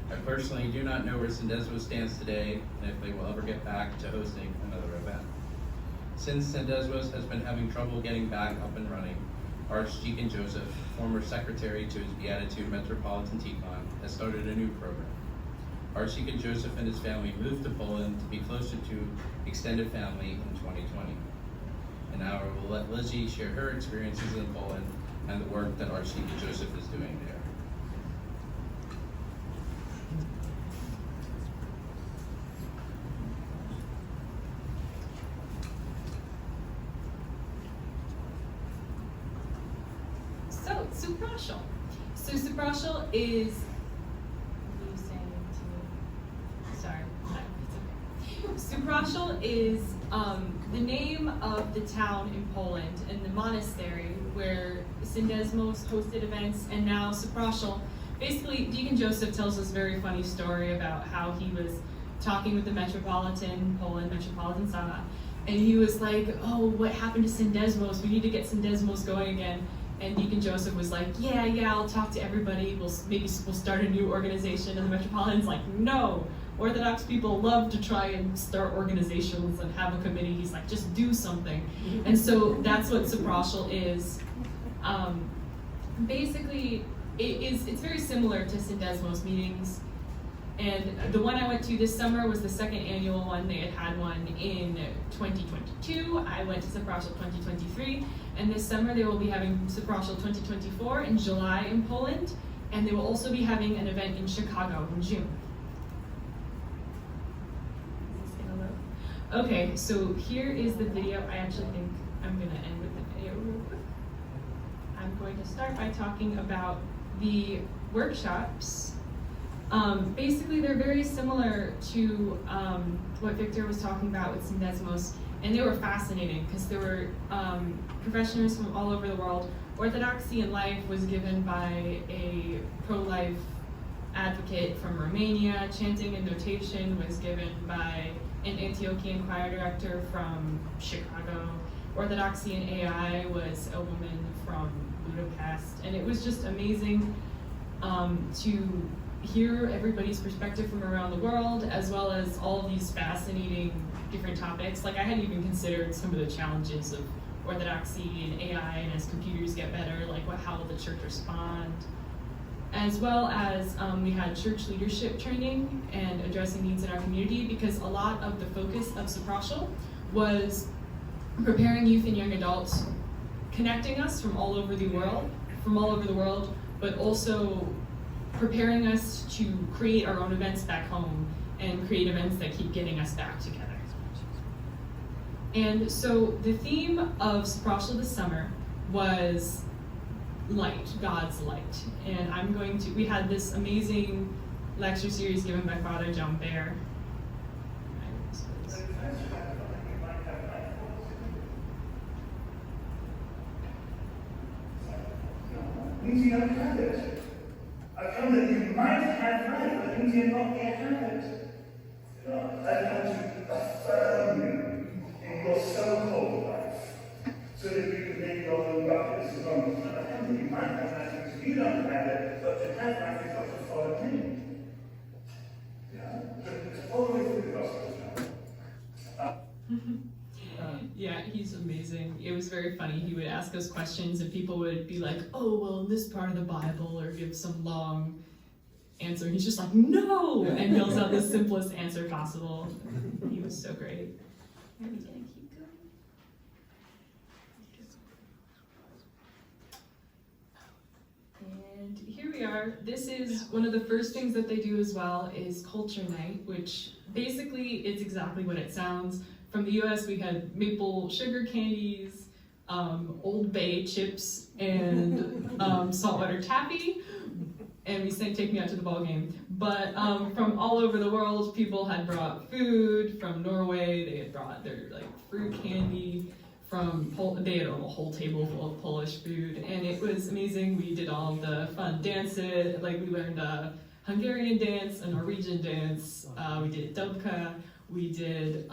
I personally do not know where Syndesmos stands today and if they will ever get back to hosting another event. Since Syndesmos has been having trouble getting back up and running, Archdeacon Joseph, former secretary to His Beatitude Metropolitan Tikhon, has started a new program. Archdeacon Joseph and his family moved to Poland to be closer to extended family in 2020. And now I will let Lizzie share her experiences in Poland and the work that Archdeacon Joseph is doing there. Suprashal. So Suprashal is, what are you saying to, sorry, it's okay. Suprashal is the name of the town in Poland and the monastery where Syndesmos hosted events, and now Suprashal. Basically, Deacon Joseph tells us a very funny story about how he was talking with the Metropolitan Poland, Metropolitan Sama, and he was like, oh, what happened to Syndesmos? We need to get Syndesmos going again. And Deacon Joseph was like, yeah, I'll talk to everybody. We'll start a new organization. And the Metropolitan's like, no. Orthodox people love to try and start organizations and have a committee. He's like, just do something. And so that's what Soproshal is. Basically, it's very similar to Syndesmos meetings. And the one I went to this summer was the second annual one. They had one in 2022. I went to Soproshal 2023. And this summer they will be having Soproshal 2024 in July in Poland. And they will also be having an event in Chicago in June. Say hello. Okay, so here is the video. I actually think I'm going to end with the video real quick. I'm going to start by talking about the workshops. Basically, they're very similar to what Victor was talking about with Syndesmos, and they were fascinating because there were professionals from all over the world. Orthodoxy in Life was given by a pro-life advocate from Romania. Chanting and Notation was given by an Antiochian choir director from Chicago. Orthodoxy in AI was a woman from Budapest, and it was just amazing to hear everybody's perspective from around the world, as well as all of these fascinating different topics. Like, I hadn't even considered some of the challenges of orthodoxy and AI, and as computers get better, like how will the church respond? As well as we had church leadership training and addressing needs in our community, because a lot of the focus of Soproshal was preparing youth and young adults, connecting us from all over the world, but also preparing us to create our own events back home and create events that keep getting us back together. And so the theme of Soproshal this summer was light, God's light. And we had this amazing lecture series given by Father John Bear. Means you don't have it. I've come that you might have life, but means you not yet have it. I've come to affirm you in your so-called life, so that you can make your own buckets as long as I've come that you might have life, because you don't have it, but to have life you've got to follow me. Yeah? It's all the way through the gospel now. Yeah, he's amazing. It was very funny. He would ask us questions and people would be like, oh, well, in this part of the Bible, or give some long answer. And he's just like, no! And yells out the simplest answer possible. He was so great. Are we gonna keep going? And here we are. This is one of the first things that they do as well is Culture Night, which basically it's exactly what it sounds. From the US, we had maple sugar candies, Old Bay chips, and saltwater taffy, and we sang "Take Me Out to the Ball Game." But from all over the world, people had brought food. From Norway, they had brought their fruit candy. They had a whole table full of Polish food, and it was amazing. We did all the fun dances. We learned a Hungarian dance, a Norwegian dance. We did dobka. We did,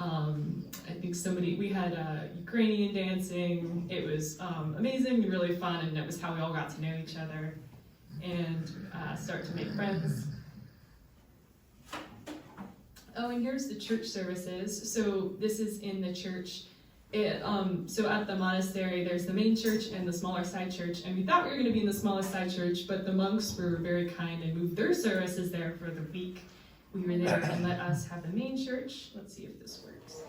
we had Ukrainian dancing. It was amazing and really fun, and it was how we all got to know each other and start to make friends. Oh, and here's the church services. So this is in the church. So at the monastery, there's the main church and the smaller side church, and we thought we were going to be in the smaller side church, but the monks were very kind and moved their services there for the week. We were there and let us have the main church. Let's see if this works.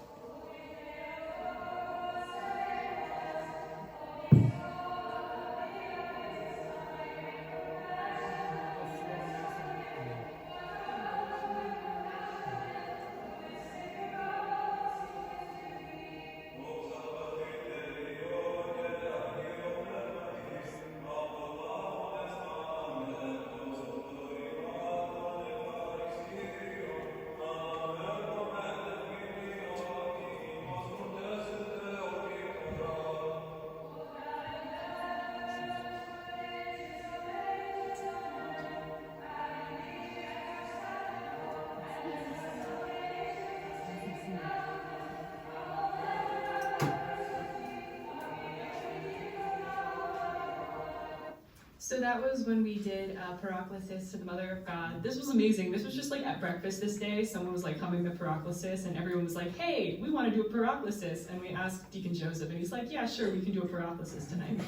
So that was when we did Paraclesis to the Mother of God. This was amazing. This was just like at breakfast this day. Someone was like humming the Paraclesis and everyone was like, hey, we want to do a Paraclesis. And we asked Deacon Joseph and he's like, yeah, sure, we can do a Paraclesis tonight.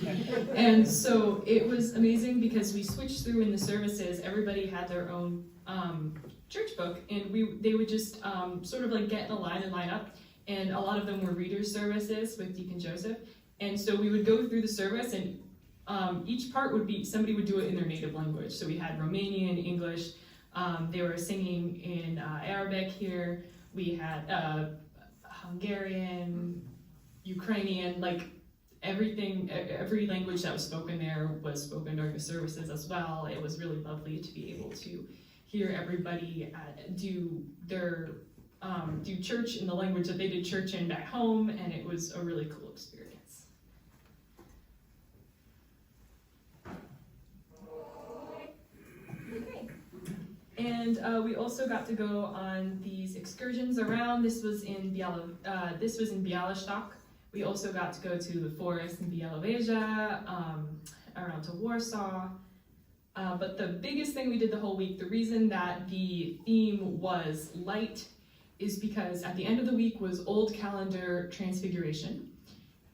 And so it was amazing because we switched through in the services. Everybody had their own church book and they would just sort of like get in a line and line up. And a lot of them were readers services with Deacon Joseph. And so we would go through the service and each part would be, somebody would do it in their native language. So we had Romanian, English, they were singing in Arabic here, we had Hungarian, Ukrainian, like everything, every language that was spoken there was spoken during the services as well. It was really lovely to be able to hear everybody do their, do church in the language that they did church in back home, and it was a really cool experience. And we also got to go on these excursions around. This was in Białystok. We also got to go to the forest in Białowieża, around to Warsaw. But the biggest thing we did the whole week, the reason that the theme was light is because at the end of the week was Old Calendar Transfiguration.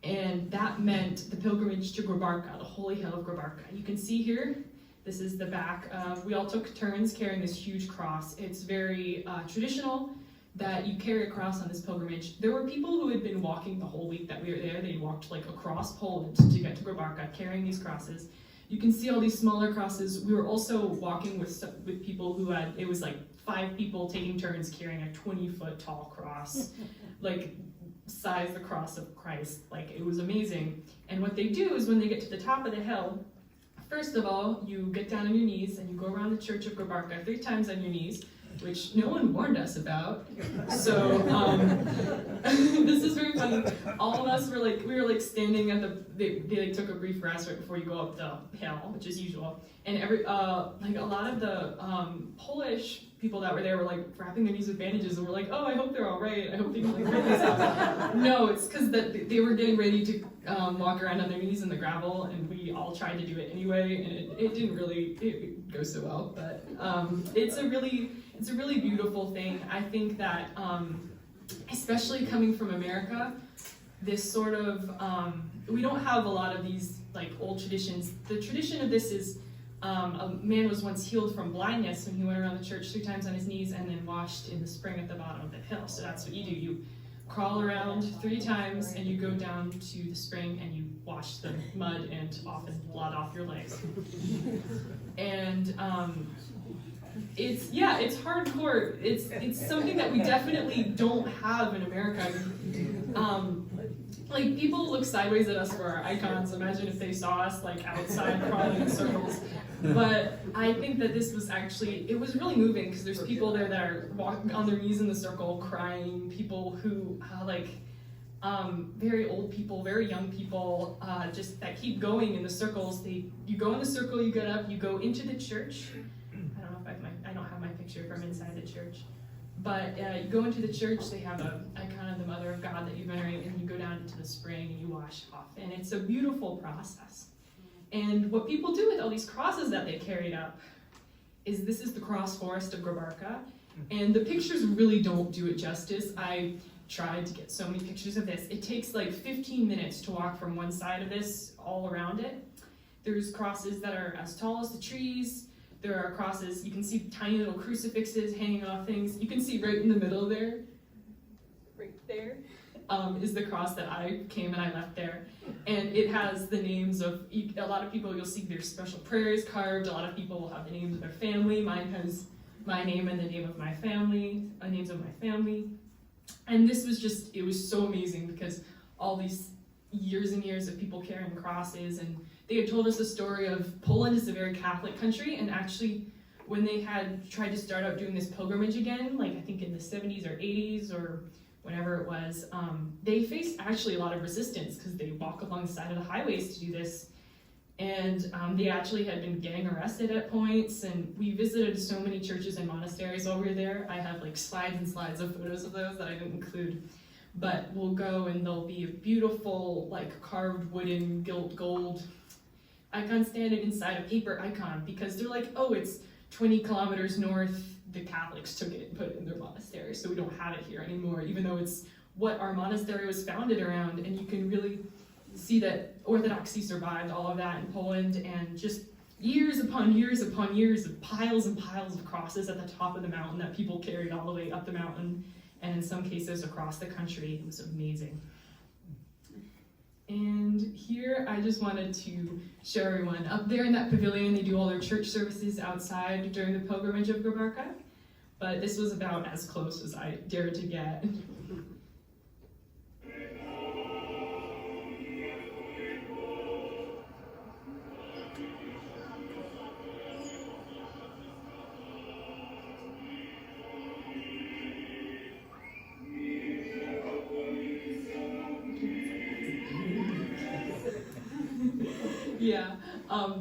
And that meant the pilgrimage to Grabarka, the holy hill of Grabarka. You can see here, this is the back. We all took turns carrying this huge cross. It's very traditional that you carry a cross on this pilgrimage. There were people who had been walking the whole week that we were there. They walked like across Poland to get to Grabarka, carrying these crosses. You can see all these smaller crosses. We were also walking with people who had, it was like 5 people taking turns carrying a 20-foot tall cross, like size the cross of Christ. Like, it was amazing. And what they do is when they get to the top of the hill, first of all, you get down on your knees and you go around the church of Grabarka 3 times on your knees, which no one warned us about. So this is very funny. All of us were like standing at they like took a brief rest right before you go up the hill, which is usual. And like a lot of the Polish people that were there were like wrapping their knees with bandages and we're like, oh, I hope they're all right. I hope they can like figure this out. No, it's because that they were getting ready to walk around on their knees in the gravel, and we all tried to do it anyway, and it didn't really go so well. But it's a really beautiful thing. I think that especially coming from America, this sort of we don't have a lot of these like old traditions. The tradition of this is a man was once healed from blindness when he went around the church 3 times on his knees and then washed in the spring at the bottom of the hill. So that's what you do. You crawl around 3 times and you go down to the spring and you wash the mud and often blood off your legs. And it's hardcore. It's something that we definitely don't have in America. Like, people look sideways at us for our icons. Imagine if they saw us like outside crawling in circles. But I think that this was actually, it was really moving because there's people there that are walking on their knees in the circle, crying, people who very old people, very young people, just that keep going in the circles. You go in the circle, you get up, you go into the church. I don't have my picture from inside the church. But you go into the church, they have an icon of the Mother of God that you venerate, and you go down into the spring and you wash off. And it's a beautiful process. And what people do with all these crosses that they carried up is this is the cross forest of Grabarka. And the pictures really don't do it justice. I tried to get so many pictures of this. It takes like 15 minutes to walk from one side of this all around it. There's crosses that are as tall as the trees. There are crosses, you can see tiny little crucifixes hanging off things. You can see right in the middle there, right there, is the cross that I came and I left there. And it has the names of, a lot of people, you'll see their special prayers carved. A lot of people will have the names of their family. Mine has my name and the name of my family, names of my family. And this was just, it was so amazing because all these years and years of people carrying crosses, and they had told us the story of Poland is a very Catholic country, and actually when they had tried to start out doing this pilgrimage again, like I think in the 70s or 80s or whenever it was, they faced actually a lot of resistance because they walk along the side of the highways to do this. And they actually had been getting arrested at points, and we visited so many churches and monasteries while we were there. I have like slides and slides of photos of those that I didn't include. But we'll go and there'll be a beautiful like carved wooden gilt gold icon stand inside a paper icon because they're like, oh, it's 20 kilometers north, the Catholics took it and put it in their monastery, so we don't have it here anymore, even though it's what our monastery was founded around. And you can really see that Orthodoxy survived all of that in Poland, and just years upon years upon years of piles and piles of crosses at the top of the mountain that people carried all the way up the mountain, and in some cases across the country. It was amazing. And here I just wanted to show everyone. Up there in that pavilion, they do all their church services outside during the pilgrimage of Grabarka, but this was about as close as I dared to get. Yeah,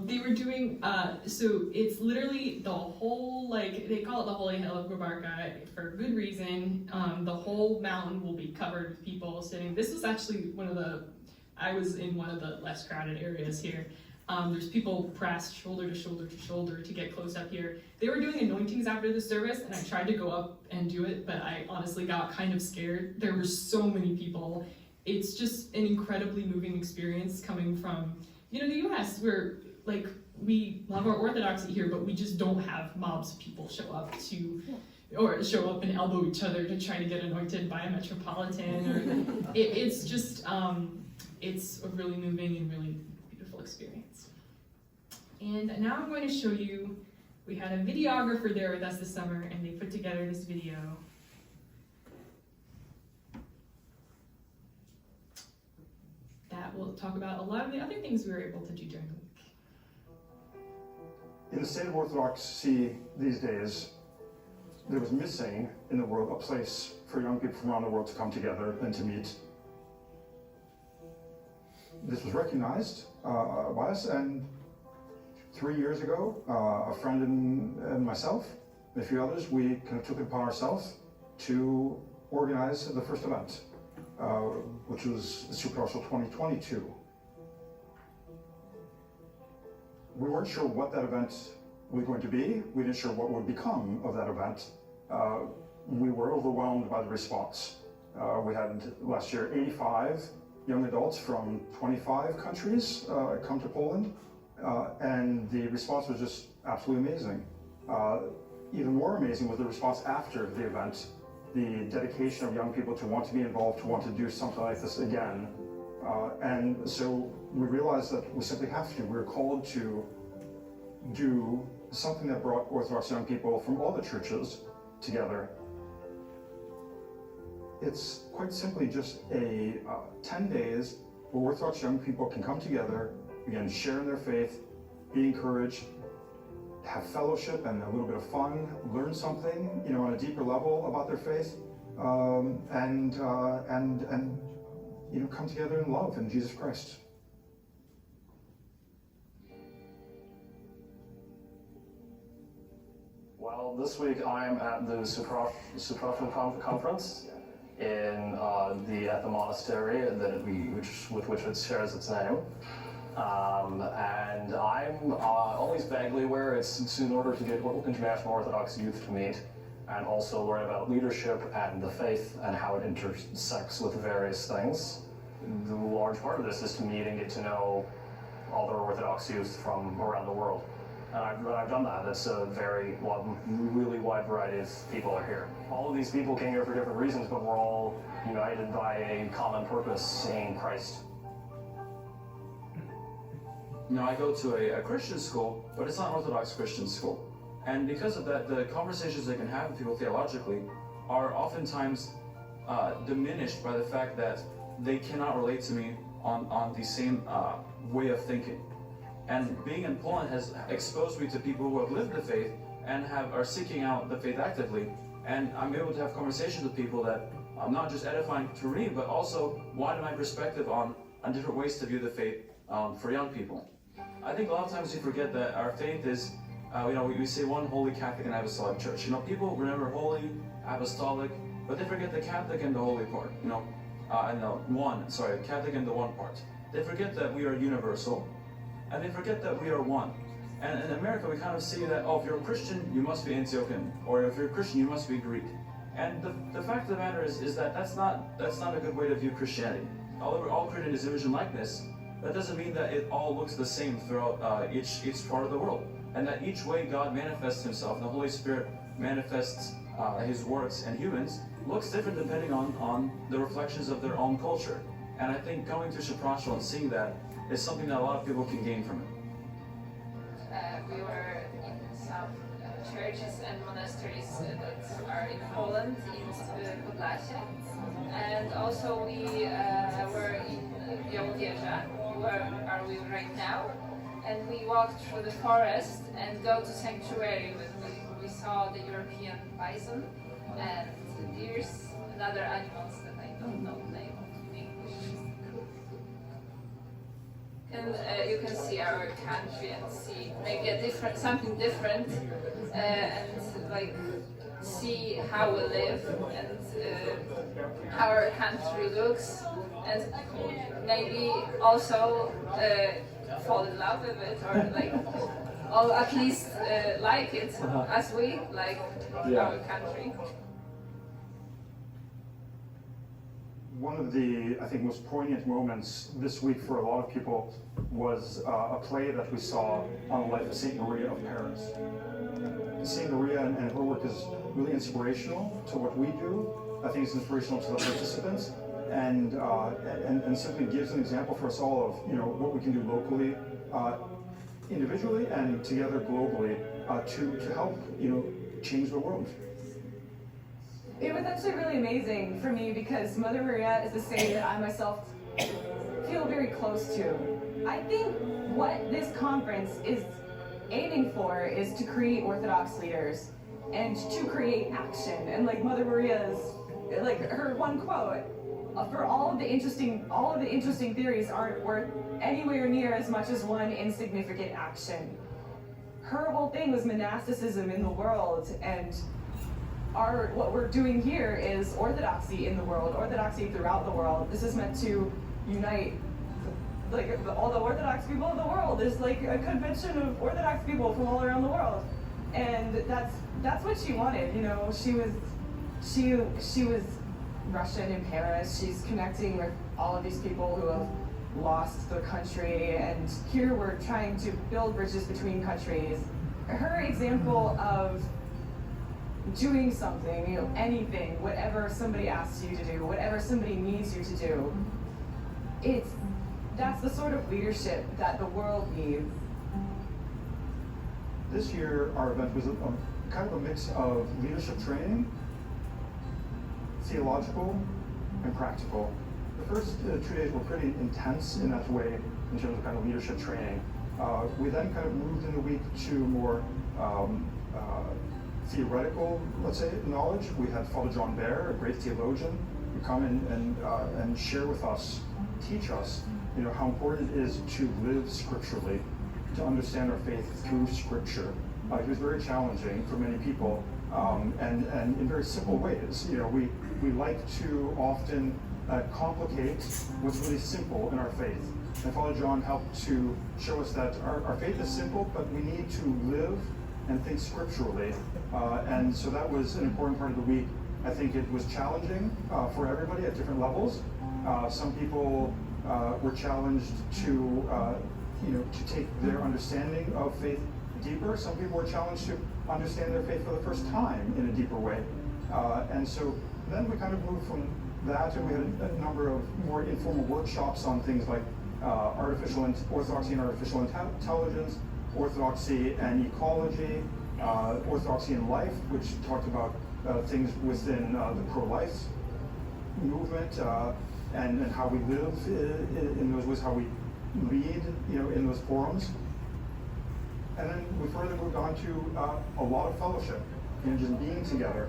they were doing, so it's literally the whole, like, they call it the Holy Hill of Grabarka for good reason. The whole mountain will be covered with people sitting. This was actually I was in one of the less crowded areas here. There's people pressed shoulder to shoulder to shoulder to get close up here. They were doing anointings after the service, and I tried to go up and do it, but I honestly got kind of scared. There were so many people. It's just an incredibly moving experience coming from, the US, where, like, we love our Orthodoxy here, but we just don't have mobs of people show up and elbow each other to try to get anointed by a metropolitan. It's just, it's a really moving and really beautiful experience. And now I'm going to show you, we had a videographer there with us this summer, and they put together this video. That will talk about a lot of the other things we were able to do during the week. In the state of Orthodoxy these days, there was missing in the world a place for young people from around the world to come together and to meet. This was recognized by us, and 3 years ago, a friend and myself, and a few others, we kind of took it upon ourselves to organize the first event, which was Supercross 2022. We weren't sure what that event was going to be. We didn't sure what would become of that event. We were overwhelmed by the response. We had last year 85 young adults from 25 countries come to Poland, and the response was just absolutely amazing. Even more amazing was the response after the event, the dedication of young people to want to be involved, to want to do something like this again. And so we realized that we simply have to. We're called to do something that brought Orthodox young people from all the churches together. It's quite simply just a 10 days where Orthodox young people can come together, again, share in their faith, be encouraged, have fellowship and a little bit of fun, learn something, on a deeper level about their faith, and come together in love in Jesus Christ. Well, this week I'm at the Suprafan conference at the monastery with which it shares its name. And I'm always vaguely aware it's in order to get international Orthodox youth to meet and also learn about leadership and the faith and how it intersects with various things. The large part of this is to meet and get to know other Orthodox youth from around the world. And I've done that. It's a really wide variety of people are here. All of these people came here for different reasons, but we're all united by a common purpose in Christ. I go to a Christian school, but it's not an Orthodox Christian school. And because of that, the conversations I can have with people theologically are oftentimes diminished by the fact that they cannot relate to me on the same way of thinking. And being in Poland has exposed me to people who have lived the faith and are seeking out the faith actively. And I'm able to have conversations with people that not just edifying to me, but also widen my perspective on different ways to view the faith for young people. I think a lot of times we forget that our faith is, we say one holy Catholic and Apostolic Church. People remember holy, apostolic, but they forget the Catholic and the holy part. Catholic and the one part. They forget that we are universal, and they forget that we are one. And in America, we kind of see that, oh, if you're a Christian, you must be Antiochian, or if you're a Christian, you must be Greek. And the fact of the matter is that that's not a good way to view Christianity. Although we're all created in His image and likeness, that doesn't mean that it all looks the same throughout each part of the world. And that each way God manifests Himself, and the Holy Spirit manifests His works in humans, looks different depending on the reflections of their own culture. And I think going to Shaprashal and seeing that is something that a lot of people can gain from it. We were in some churches and monasteries that are in Poland, in Podlasie. And also we were in Białowieża, where are we right now. And we walked through the forest and go to sanctuary when we saw the European bison and deers and other animals that I don't know the name of in English. And you can see our country and see maybe something different, and like see how we live and how our country looks, and maybe also fall in love with it, or like, or at least like it as we like our country. One of the, I think, most poignant moments this week for a lot of people was a play that we saw on the life of Saint Maria of Paris. Saint Maria and her work is really inspirational to what we do. I think it's inspirational to the participants, and simply gives an example for us all of what we can do locally, individually, and together globally to help change the world. It was actually really amazing for me because Mother Maria is a saint that I myself feel very close to. I think what this conference is aiming for is to create Orthodox leaders and to create action. And like Mother Maria's, like her one quote, for all of the interesting theories aren't worth anywhere near as much as one insignificant action. Her whole thing was monasticism in the world, and what we're doing here is orthodoxy in the world, orthodoxy throughout the world. This is meant to unite all the Orthodox people of the world. There's like a convention of Orthodox people from all around the world, and that's what she wanted. She was Russian in Paris. She's connecting with all of these people who have lost their country, and here we're trying to build bridges between countries. Her example of doing something, anything, whatever somebody asks you to do, whatever somebody needs you to do, that's the sort of leadership that the world needs. This year, our event was kind of a mix of leadership training, theological, and practical. The first 2 days were pretty intense in that way, in terms of kind of leadership training. We then kind of moved in the week to more theoretical, let's say, knowledge. We had Father John Baer, a great theologian, who come and share with us, teach us, how important it is to live scripturally, to understand our faith through Scripture. It was very challenging for many people, and in very simple ways. We like to often complicate what's really simple in our faith. And Father John helped to show us that our faith is simple, but we need to live and think scripturally. And so that was an important part of the week. I think it was challenging for everybody at different levels. Some people were challenged to take their understanding of faith deeper. Some people were challenged to understand their faith for the first time in a deeper way. And so then we kind of moved from that, and we had a number of more informal workshops on things like orthodoxy and artificial intelligence, orthodoxy and ecology, orthodoxy in life, which talked about things within the pro-life movement, and how we live in those ways, how we lead, in those forums. And then we further moved on to a lot of fellowship, just being together.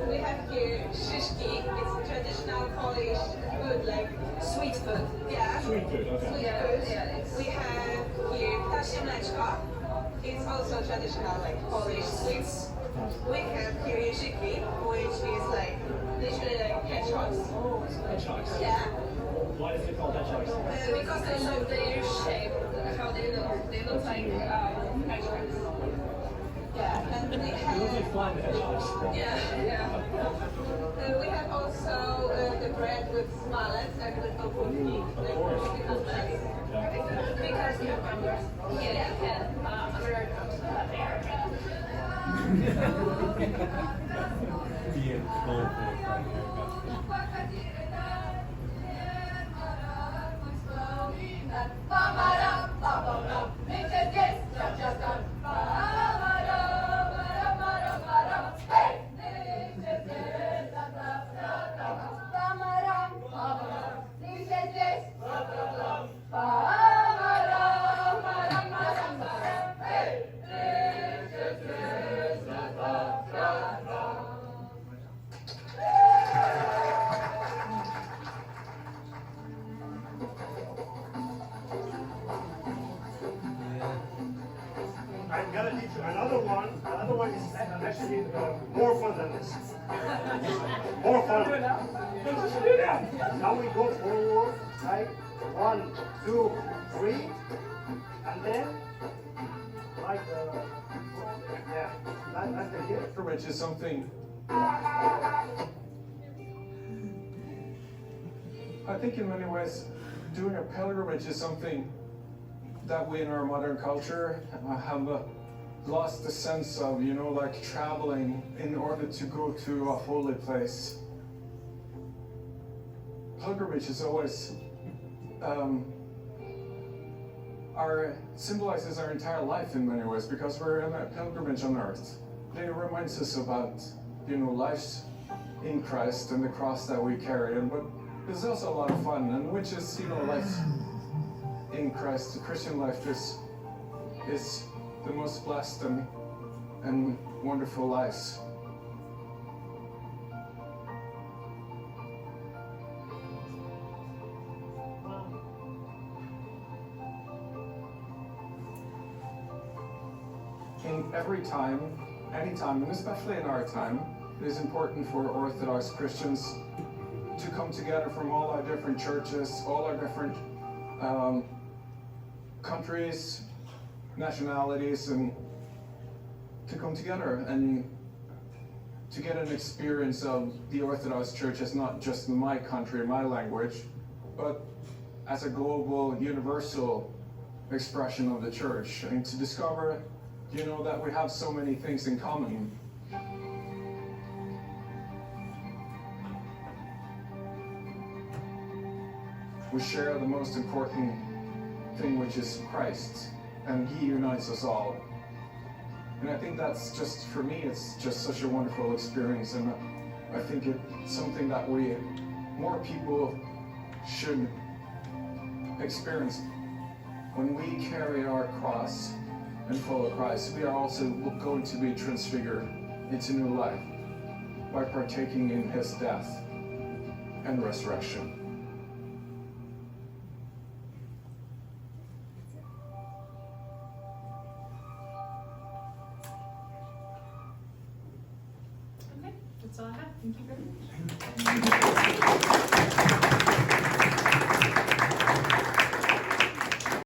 We have here shishki. It's traditional Polish food, like sweet food. Yeah. Sweet food. Okay. Sweet food. Yeah. We have here Szymleczko. It's also traditional like Polish sweets. We have pierziki, which is like literally like hedgehogs. Hedgehogs. Yeah. Why is it called hedgehogs? Because they Because of their shape, how they look like hedgehogs. yeah, and they They look have like flying hedgehogs. Yeah. we have also the bread with smalec and with ogórki. Of course. Because cucumbers. Yeah, you can. I'm gonna teach you another one. Another one is actually more fun than this. More fun. Yeah. Now we go forward, right? 1, 2, 3, and then like yeah, that's the hip. Pilgrimage is something. I think in many ways, doing a pilgrimage is something that we in our modern culture have lost the sense of, you know, like traveling in order to go to a holy place. Pilgrimage is always symbolizes our entire life in many ways, because we're in a pilgrimage on earth. It reminds us about, you know, life in Christ and the cross that we carry, but there's also a lot of fun, and which is, you know, life in Christ. The Christian life is the most blessed and wonderful lives. In every time, anytime, and especially in our time, it is important for Orthodox Christians to come together from all our different churches, all our different countries, nationalities, and to come together and to get an experience of the Orthodox Church as not just in my country, my language, but as a global, universal expression of the Church, and to discover, you know, that we have so many things in common. We share the most important thing, which is Christ, and He unites us all. And I think that's just, for me, it's just such a wonderful experience, and I think it's something that more people should experience. When we carry our cross and follow Christ, we are also going to be transfigured into new life by partaking in His death and resurrection. Okay, that's all I have. Thank you very much.